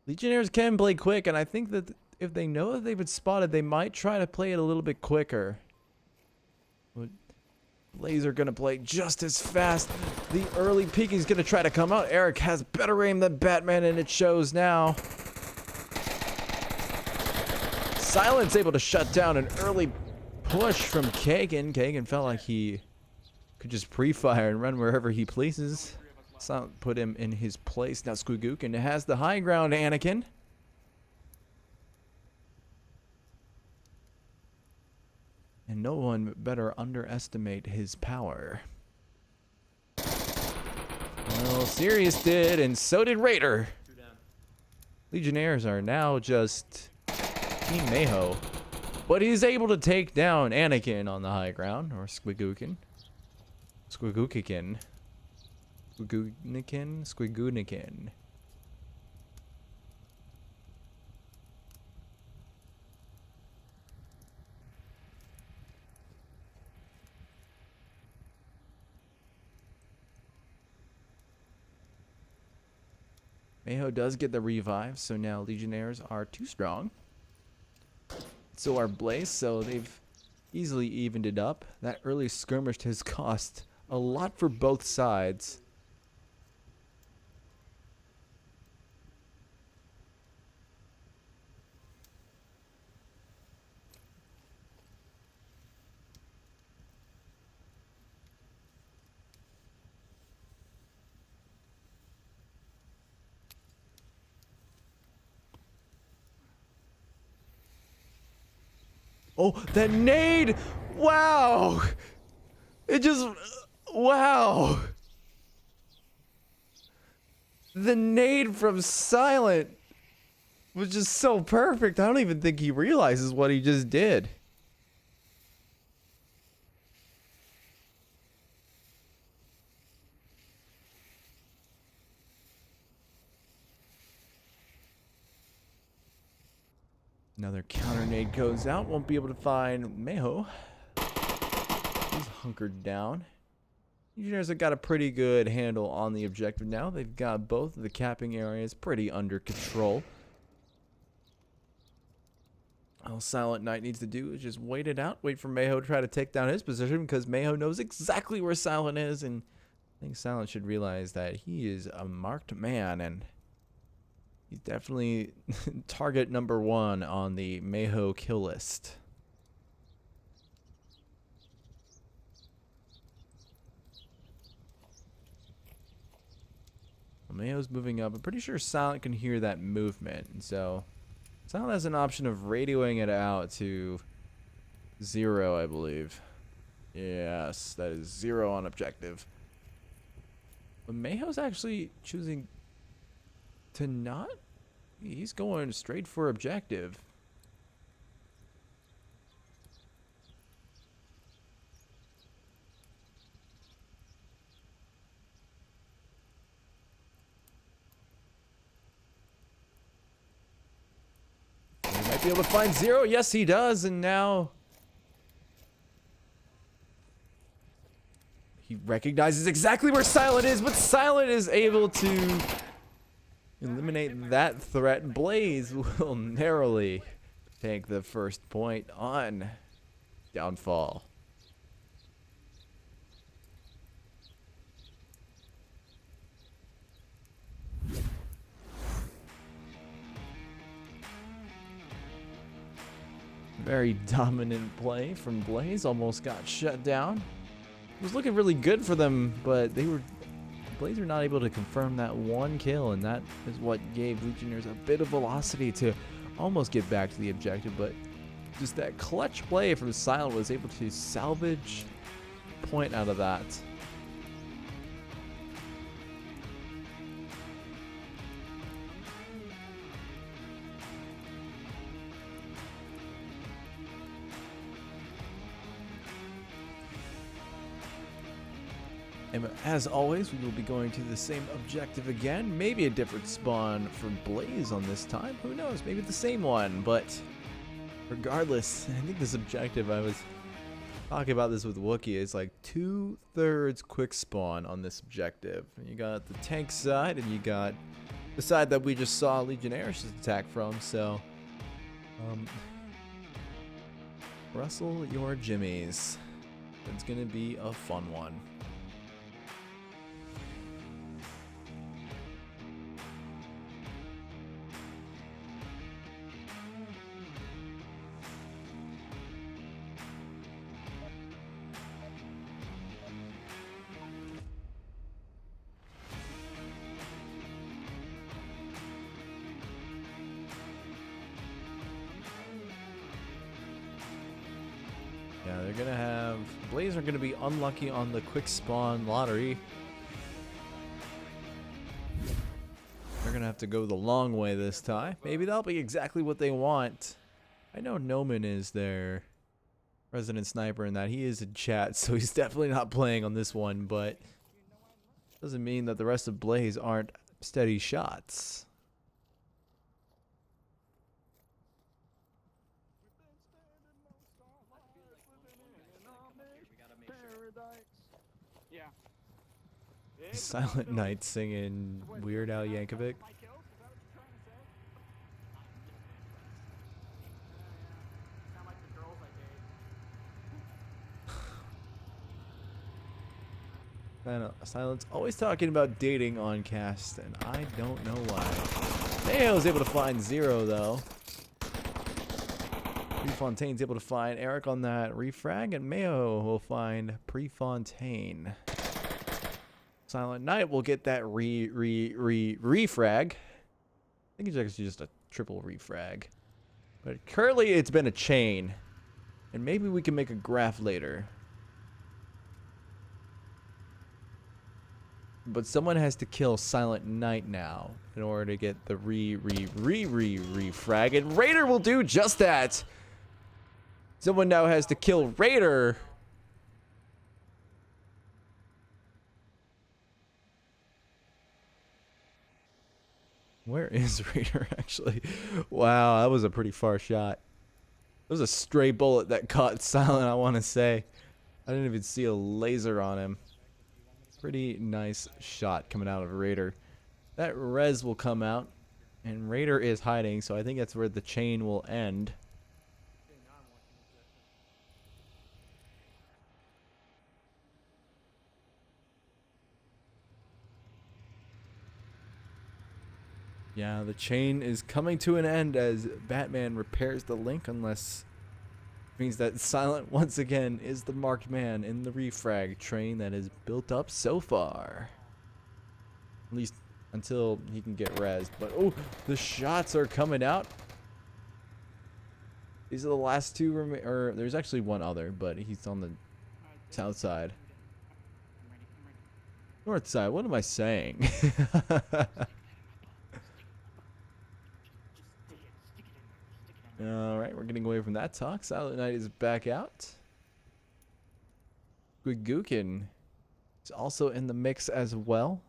Speaker 1: Legionnaires can play quick, and I think that if they know that they've been spotted, they might try to play it a little bit quicker. But Blaze are going to play just as fast. The early peeking is going to try to come out. Eric has better aim than Batman, and it shows now. Silent's able to shut down an early push from Kagan. Kagan felt like he could just pre-fire and run wherever he pleases. Silent put him in his place. Now Squigookin has the high ground, Anakin. And no one better underestimate his power. Well, Sirius did, and so did Raider. Legionnaires are now just Team Mayho. But he's able to take down Anakin on the high ground, or Squigookin. Squigookikin. Squigoonikin. Mayho does get the revive, so now Legionnaires are too strong. So are Blaze, so they've easily evened it up. That early skirmish has cost a lot for both sides. Oh, that nade! Wow! It just... Wow! The nade from Silent was just so perfect. I don't even think he realizes what he just did. Another counter nade goes out. Won't be able to find Mayho. He's hunkered down. Legionnaires have got a pretty good handle on the objective now. They've got both of the capping areas pretty under control. All Silent Knight needs to do is just wait it out. Wait for Mayho to try to take down his position, because Mayho knows exactly where Silent is. And I think Silent should realize that he is a marked man, and he's definitely target number 1 on the Mayho kill list. Well, Mayho's moving up. I'm pretty sure Silent can hear that movement. And so Silent has an option of radioing it out to 0, I believe. Yes, that is 0 on objective. But Mayho's actually choosing to not. He's going straight for objective. He might be able to find 0. Yes, he does. And now he recognizes exactly where Silent is, but Silent is able to eliminate that threat. Blaze will narrowly take the first point on Downfall. Very dominant play from Blaze. Almost got shut down. It was looking really good for them, but Blaze were not able to confirm that one kill, and that is what gave Legionnaires a bit of velocity to almost get back to the objective. But just that clutch play from Silent was able to salvage a point out of that. And as always, we will be going to the same objective again. Maybe a different spawn for Blaze on this time. Who knows? Maybe the same one. But regardless, I think this objective, I was talking about this with Wookie, is like 2/3 quick spawn on this objective. You got the tank side, and you got the side that we just saw Legionnaires attack from. So, Russell your jimmies. It's gonna be a fun one. Yeah, they're gonna have Blaze are gonna be unlucky on the quick spawn lottery. They're gonna have to go the long way this time. Maybe that'll be exactly what they want. I know Noman is their resident sniper in that he is in chat, so he's definitely not playing on this one, but doesn't mean that the rest of Blaze aren't steady shots. Silent Night singing Weird Al Yankovic. Silent's always talking about dating on cast, and I don't know why. Mayo's able to find Zero, though. Prefontaine's able to find Eric on that refrag, and Mayo will find Prefontaine. Silent Night will get that refrag. I think it's actually just a triple refrag. But currently it's been a chain. And maybe we can make a graph later. But someone has to kill Silent Night now in order to get the refrag. And Raider will do just that. Someone now has to kill Raider. Where is Raider, actually? Wow, that was a pretty far shot. It was a stray bullet that caught Silent, I want to say. I didn't even see a laser on him. Pretty nice shot coming out of Raider. That res will come out, and Raider is hiding, so I think that's where the chain will end. Yeah, the chain is coming to an end as Batman repairs the link, unless it means that Silent once again is the marked man in the refrag train that is built up so far. At least until he can get res. But oh, the shots are coming out. These are the last two or there's actually one other, but he's on the south side. North side, what am I saying? Alright, we're getting away from that talk. Silent Night is back out. Guigukin is also in the mix as well.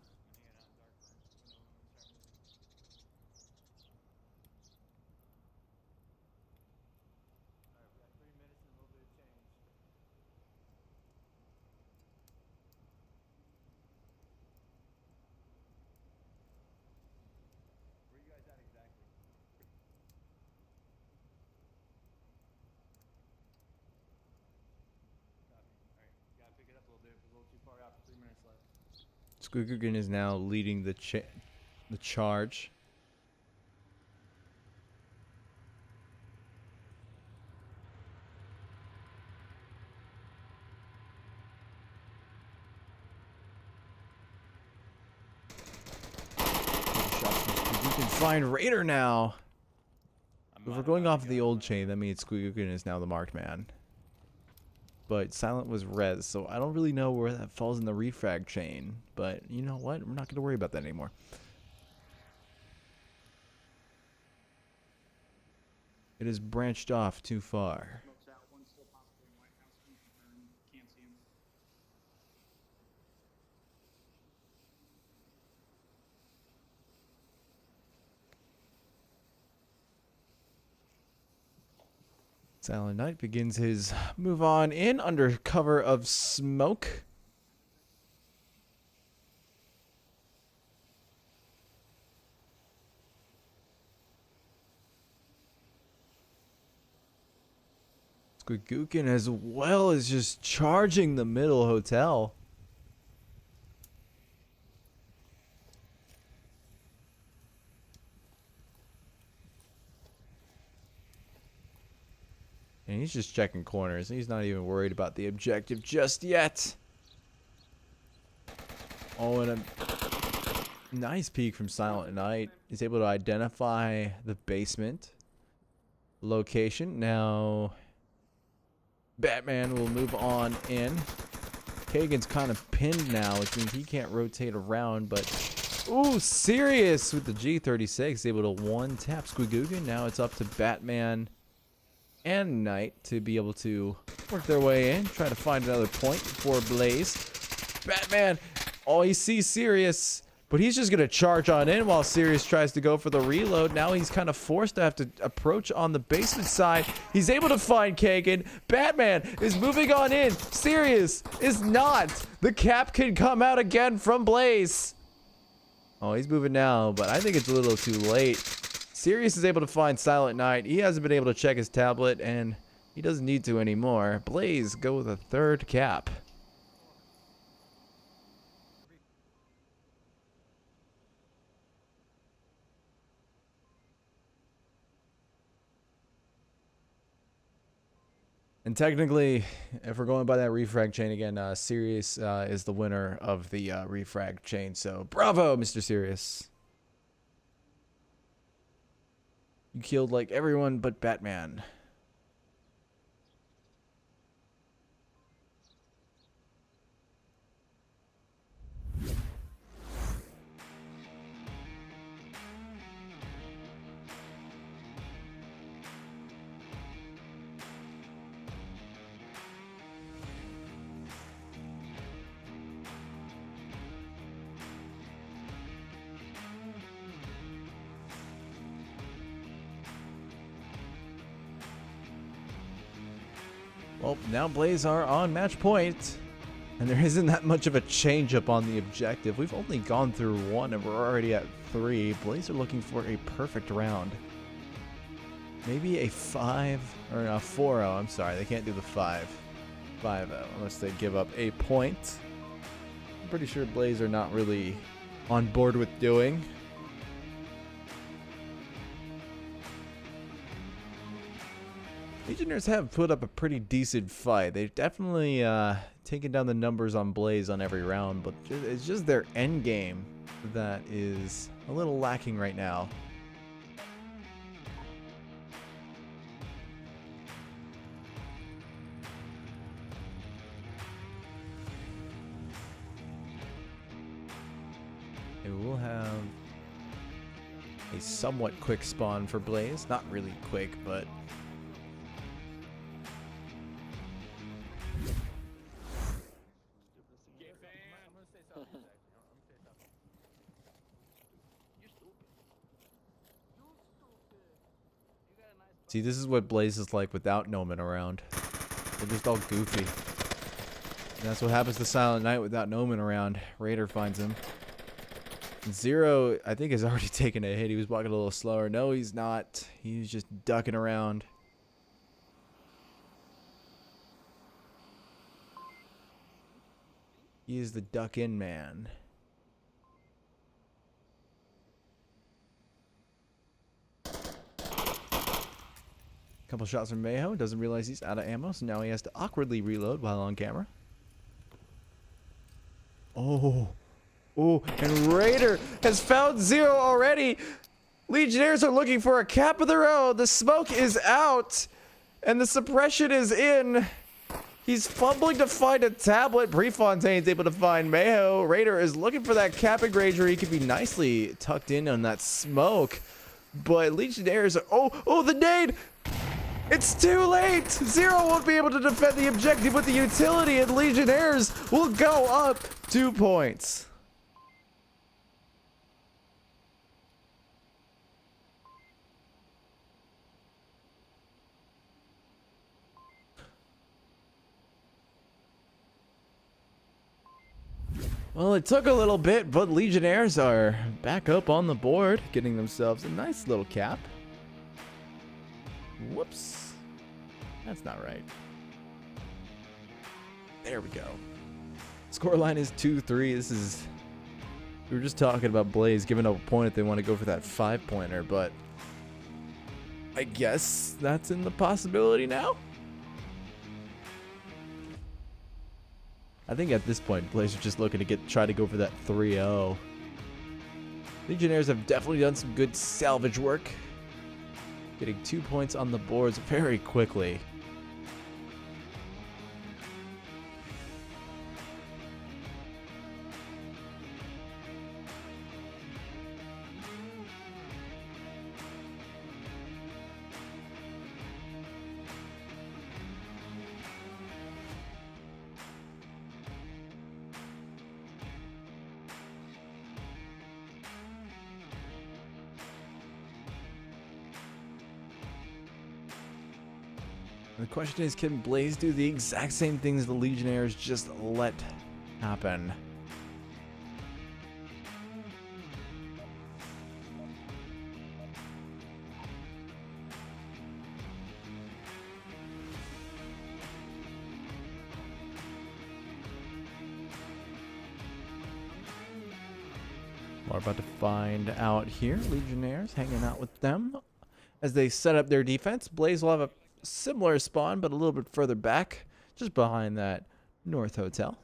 Speaker 1: Guigukin is now leading the charge. You can find Raider now. If we're going off the old chain, that means Guigukin is now the marked man. But Silent was res, so I don't really know where that falls in the refrag chain. But you know what? We're not going to worry about that anymore. It has branched off too far. Silent Knight begins his move on in under cover of smoke. Squigookin as well as just charging the middle hotel. And he's just checking corners. He's not even worried about the objective just yet. Oh, and a nice peek from Silent Knight. He's able to identify the basement location. Now, Batman will move on in. Kagan's kind of pinned now, which means he can't rotate around, but... Ooh, Sirius with the G36, able to one-tap Squigookin. Now it's up to Batman and Knight to be able to work their way in, try to find another point for Blaze. Batman, oh, he sees Sirius, but he's just gonna charge on in while Sirius tries to go for the reload. Now he's kind of forced to have to approach on the basement side. He's able to find Kagan. Batman is moving on in. Sirius is not. The cap can come out again from Blaze. Oh, he's moving now, but I think it's a little too late. Sirius is able to find Silent Knight. He hasn't been able to check his tablet, and he doesn't need to anymore. Blaze go with a third cap. And technically, if we're going by that refrag chain again, Sirius is the winner of the refrag chain. So bravo, Mr. Sirius. You killed like everyone but Batman. Well, now Blaze are on match point, and there isn't that much of a change up on the objective. We've only gone through one, and we're already at 3. Blaze are looking for a perfect round. Maybe a 5, or a 4-0. I'm sorry, they can't do the 5-0 unless they give up a point. I'm pretty sure Blaze are not really on board with doing. Legionnaires have put up a pretty decent fight. They've definitely taken down the numbers on Blaze on every round, but it's just their end game that is a little lacking right now. It will have a somewhat quick spawn for Blaze. Not really quick, but... See, this is what Blaze is like without Noman around. They're just all goofy. And that's what happens to Silent Knight without Noman around. Raider finds him. Zero, I think, has already taken a hit. He was walking a little slower. No, he's not. He's just ducking around. He is the duck-in man. Couple shots from Mayho. Doesn't realize he's out of ammo, so now he has to awkwardly reload while on camera. Oh. Oh, and Raider has found Zero already. Legionnaires are looking for a cap of their own. The smoke is out, and the suppression is in. He's fumbling to find a tablet. Prefontaine's able to find Mayho. Raider is looking for that cap engranger. He could be nicely tucked in on that smoke. But Legionnaires are... Oh, the nade! It's too late! Zero won't be able to defend the objective with the utility, and Legionnaires will go up 2 points. Well, it took a little bit, but Legionnaires are back up on the board, getting themselves a nice little cap. Whoops. That's not right. There we go. Scoreline is 2-3. This is... We were just talking about Blaze giving up a point if they want to go for that 5-pointer, but I guess that's in the possibility now. I think at this point, Blaze are just looking to try to go for that 3-0. Legionnaires have definitely done some good salvage work, getting 2 points on the boards very quickly. The question is, can Blaze do the exact same things the Legionnaires just let happen? We're about to find out here. Legionnaires hanging out with them as they set up their defense. Blaze will have a similar spawn, but a little bit further back, just behind that North Hotel.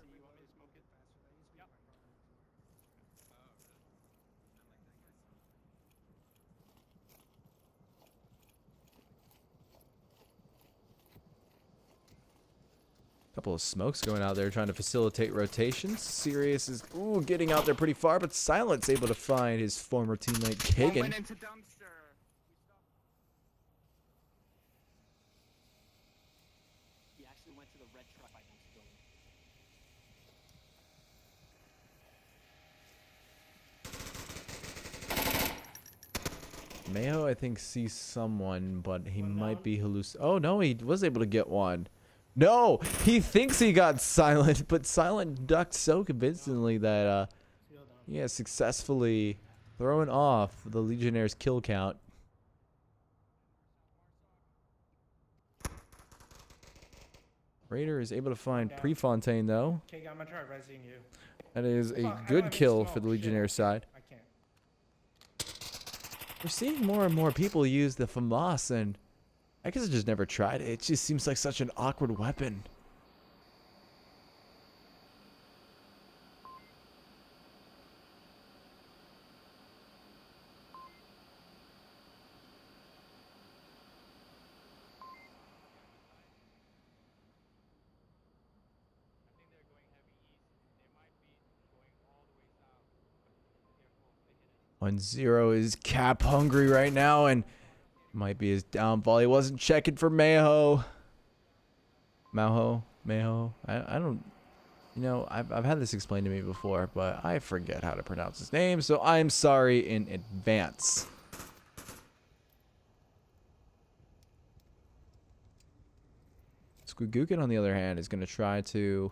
Speaker 1: Couple of smokes going out there trying to facilitate rotations. Sirius is getting out there pretty far, but Silent's able to find his former teammate Kagan. Mayo, I think, sees someone, but he might be Oh, no, he was able to get one. No, he thinks he got Silent, but Silent ducked so convincingly that he has successfully thrown off the Legionnaires' kill count. Raider is able to find Prefontaine, though.
Speaker 2: Okay, I'm gonna try resing you.
Speaker 1: That is a good kill for the Legionnaires' side.
Speaker 2: I can't.
Speaker 1: We're seeing more and more people use the FAMAS, and I guess I just never tried it. It just seems like such an awkward weapon. One zero is cap hungry right now, and might be his downfall. He wasn't checking for Mayo. Maho? I don't... You know, I've had this explained to me before, but I forget how to pronounce his name, so I'm sorry in advance. Squigookin, on the other hand, is going to try to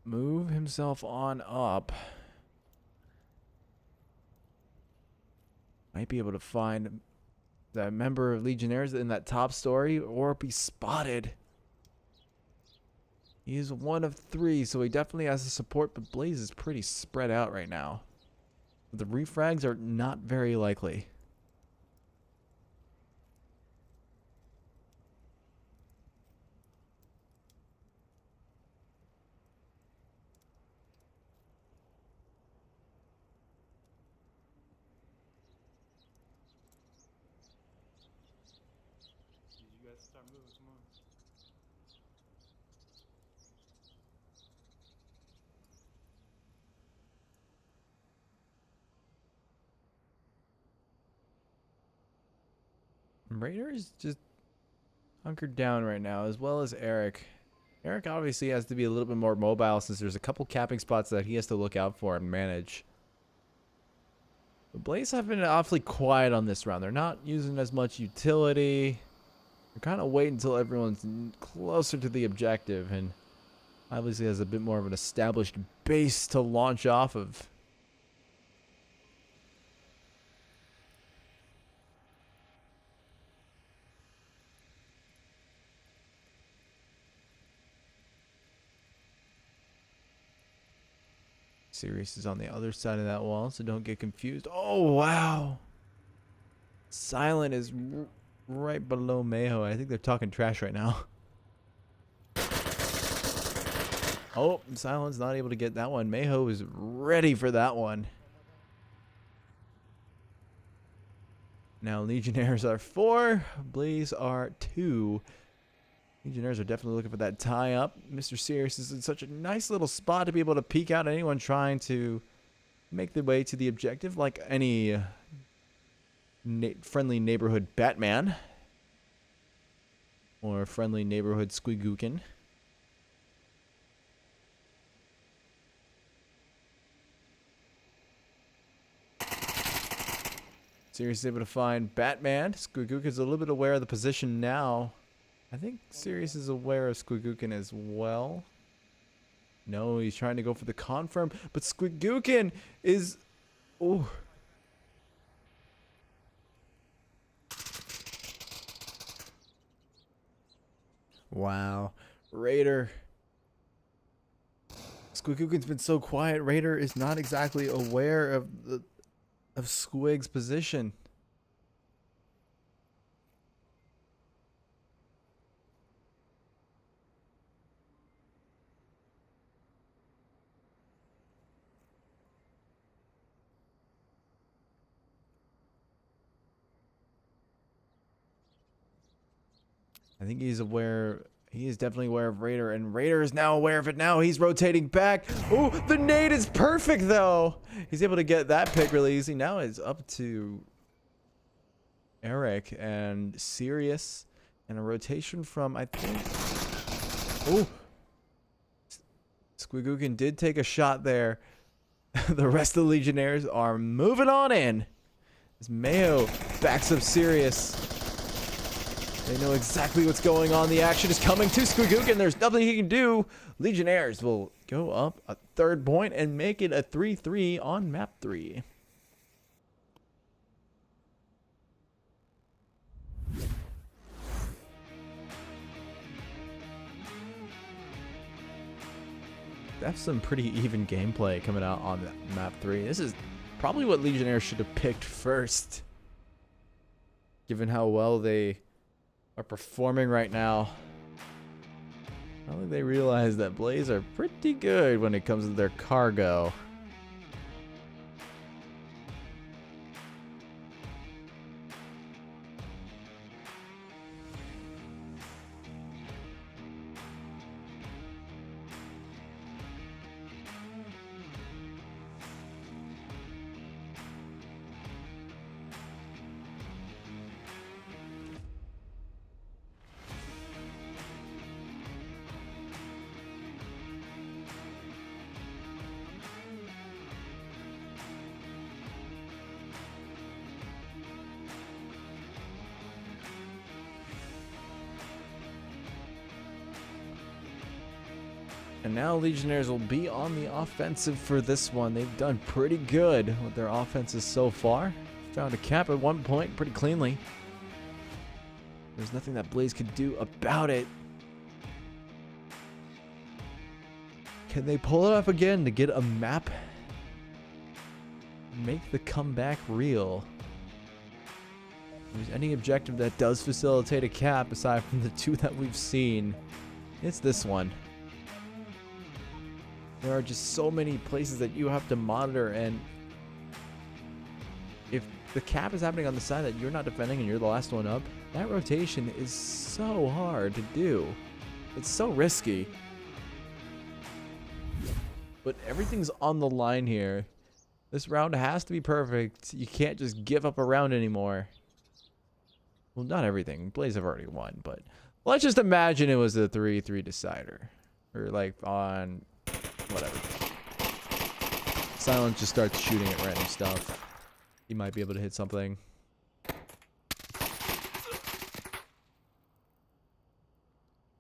Speaker 1: move himself on up. Might be able to find that member of Legionnaires in that top story or be spotted. He is one of 3, so he definitely has the support, but Blaze is pretty spread out right now. The refrags are not very likely.
Speaker 2: You guys start moving, come on.
Speaker 1: Raider is just hunkered down right now, as well as Eric. Eric obviously has to be a little bit more mobile since there's a couple capping spots that he has to look out for and manage. The Blaze have been awfully quiet on this round. They're not using as much utility. They're kind of waiting until everyone's closer to the objective, and Obviously has a bit more of an established base to launch off of. Sirius is on the other side of that wall, so don't get confused. Oh, wow. Silent is right below Mayo. I think they're talking trash right now. Oh, Silent's not able to get that one. Mayo is ready for that one. Now Legionnaires are 4. Blaze are 2. Legionnaires are definitely looking for that tie up. Mr. Sirius is in such a nice little spot to be able to peek out at anyone trying to make their way to the objective, like any friendly neighborhood Batman or friendly neighborhood Squigookin. Sirius is able to find Batman. Squigookin is a little bit aware of the position now. I think Sirius is aware of Squigookin as well. No, he's trying to go for the confirm, but Squigookin is... Oh. Wow. Raider. Squigookin's been so quiet. Raider is not exactly aware of Squig's position. I think he's aware. He is definitely aware of Raider, and Raider is now aware of it now. He's rotating back. Oh, the nade is perfect, though. He's able to get that pick really easy. Now it's up to Eric and Sirius, and a rotation from, I think... Oh! Squigookin did take a shot there. The rest of the Legionnaires are moving on in. As Mayo backs up Sirius. They know exactly what's going on. The action is coming to Squigookin. There's nothing he can do. Legionnaires will go up a 3rd point and make it a 3-3 on map 3. That's some pretty even gameplay coming out on map 3. This is probably what Legionnaires should have picked first, given how well they are performing right now. I don't think they realize that Blaze are pretty good when it comes to their cargo. And now Legionnaires will be on the offensive for this one. They've done pretty good with their offenses so far. Found a cap at one point pretty cleanly. There's nothing that Blaze could do about it. Can they pull it off again to get a map? Make the comeback real. If there's any objective that does facilitate a cap aside from the 2 that we've seen, it's this one. There are just so many places that you have to monitor, and if the cap is happening on the side that you're not defending and you're the last one up, that rotation is so hard to do. It's so risky. But everything's on the line here. This round has to be perfect. You can't just give up a round anymore. Well, not everything. Blaze have already won, but let's just imagine it was a 3-3 decider. Or like on... whatever. Silent just starts shooting at random stuff. He might be able to hit something.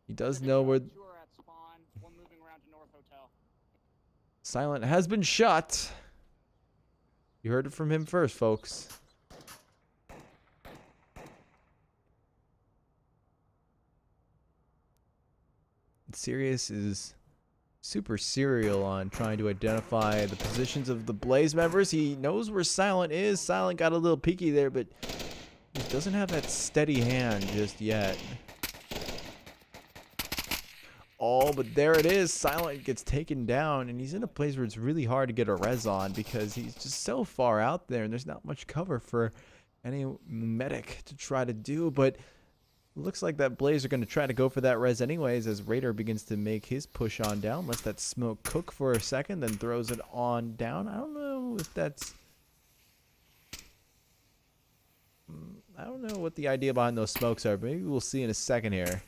Speaker 1: He does know where... Silent has been shot. You heard it from him first, folks. Sirius is super serial on trying to identify the positions of the Blaze members. He knows where Silent is. Silent got a little peeky there, but he doesn't have that steady hand just yet. Oh, but there it is. Silent gets taken down, and he's in a place where it's really hard to get a res on because he's just so far out there, and there's not much cover for any medic to try to do. But looks like that Blaze are going to try to go for that res anyways as Raider begins to make his push on down. Lets that smoke cook for a second, then throws it on down. I don't know if that's... I don't know what the idea behind those smokes are, but maybe we'll see in a second here.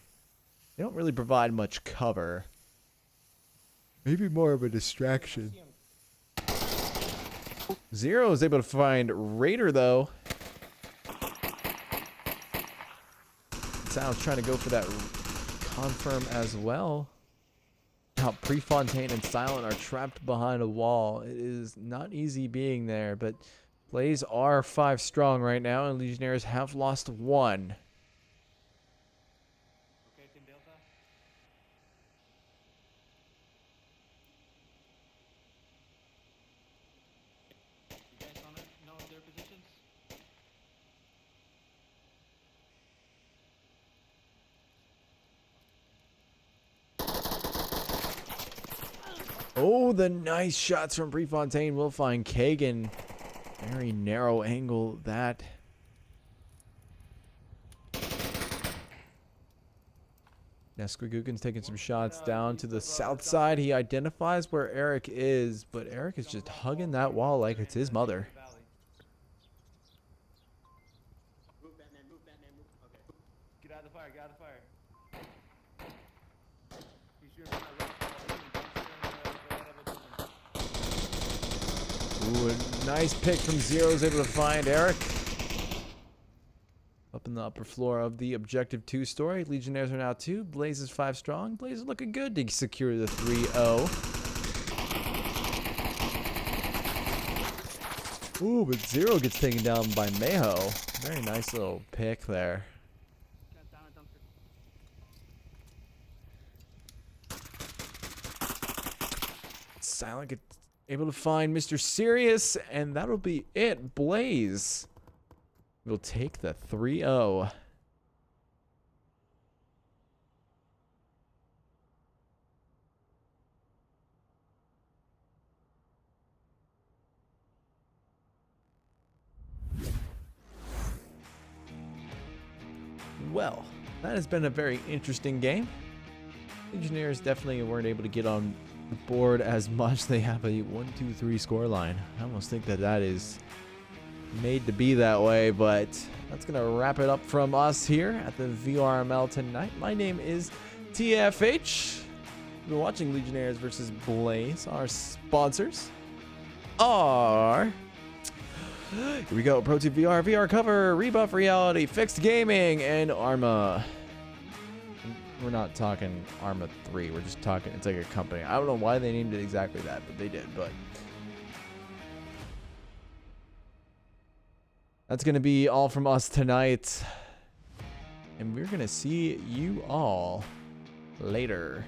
Speaker 1: They don't really provide much cover. Maybe more of a distraction. Zero is able to find Raider, though. Sal's trying to go for that confirm as well. Now, Prefontaine and Silent are trapped behind a wall. It is not easy being there, but Blaze are 5 strong right now, and Legionnaires have lost 1. Oh, the nice shots from Prefontaine will find Kagan. Very narrow angle that. Now Squigookin's taking some shots down to the south side. He identifies where Eric is, but Eric is just hugging that wall like it's his mother.
Speaker 2: Move, Batman, move, Batman, move. Okay. Get out of the fire, get out of the fire. He's shooting from my
Speaker 1: Ooh, a nice pick from Zero is able to find Eric. Up in the upper floor of the Objective 2 story. Legionnaires are now 2. Blaze is 5 strong. Blaze is looking good to secure the 3-0. Ooh, but Zero gets taken down by Mayho. Very nice little pick there. Silent gets able to find Mr. Sirius, and that'll be it. Blaze will take the 3-0. Well, that has been a very interesting game. Legionnaires definitely weren't able to get on the board as much. They have a 1-2-3 score line. I almost think that is made to be that way, but that's going to wrap it up from us here at the VRML tonight. My name is TFH. You've been watching Legionnaires versus Blaze. Our sponsors are... Here we go. Pro 2 VR, VR Cover, Rebuff Reality, Fixed Gaming, and Arma. We're not talking Arma 3. We're just talking, it's like a company. I don't know why they named it exactly that, but they did. But that's going to be all from us tonight. And we're going to see you all later.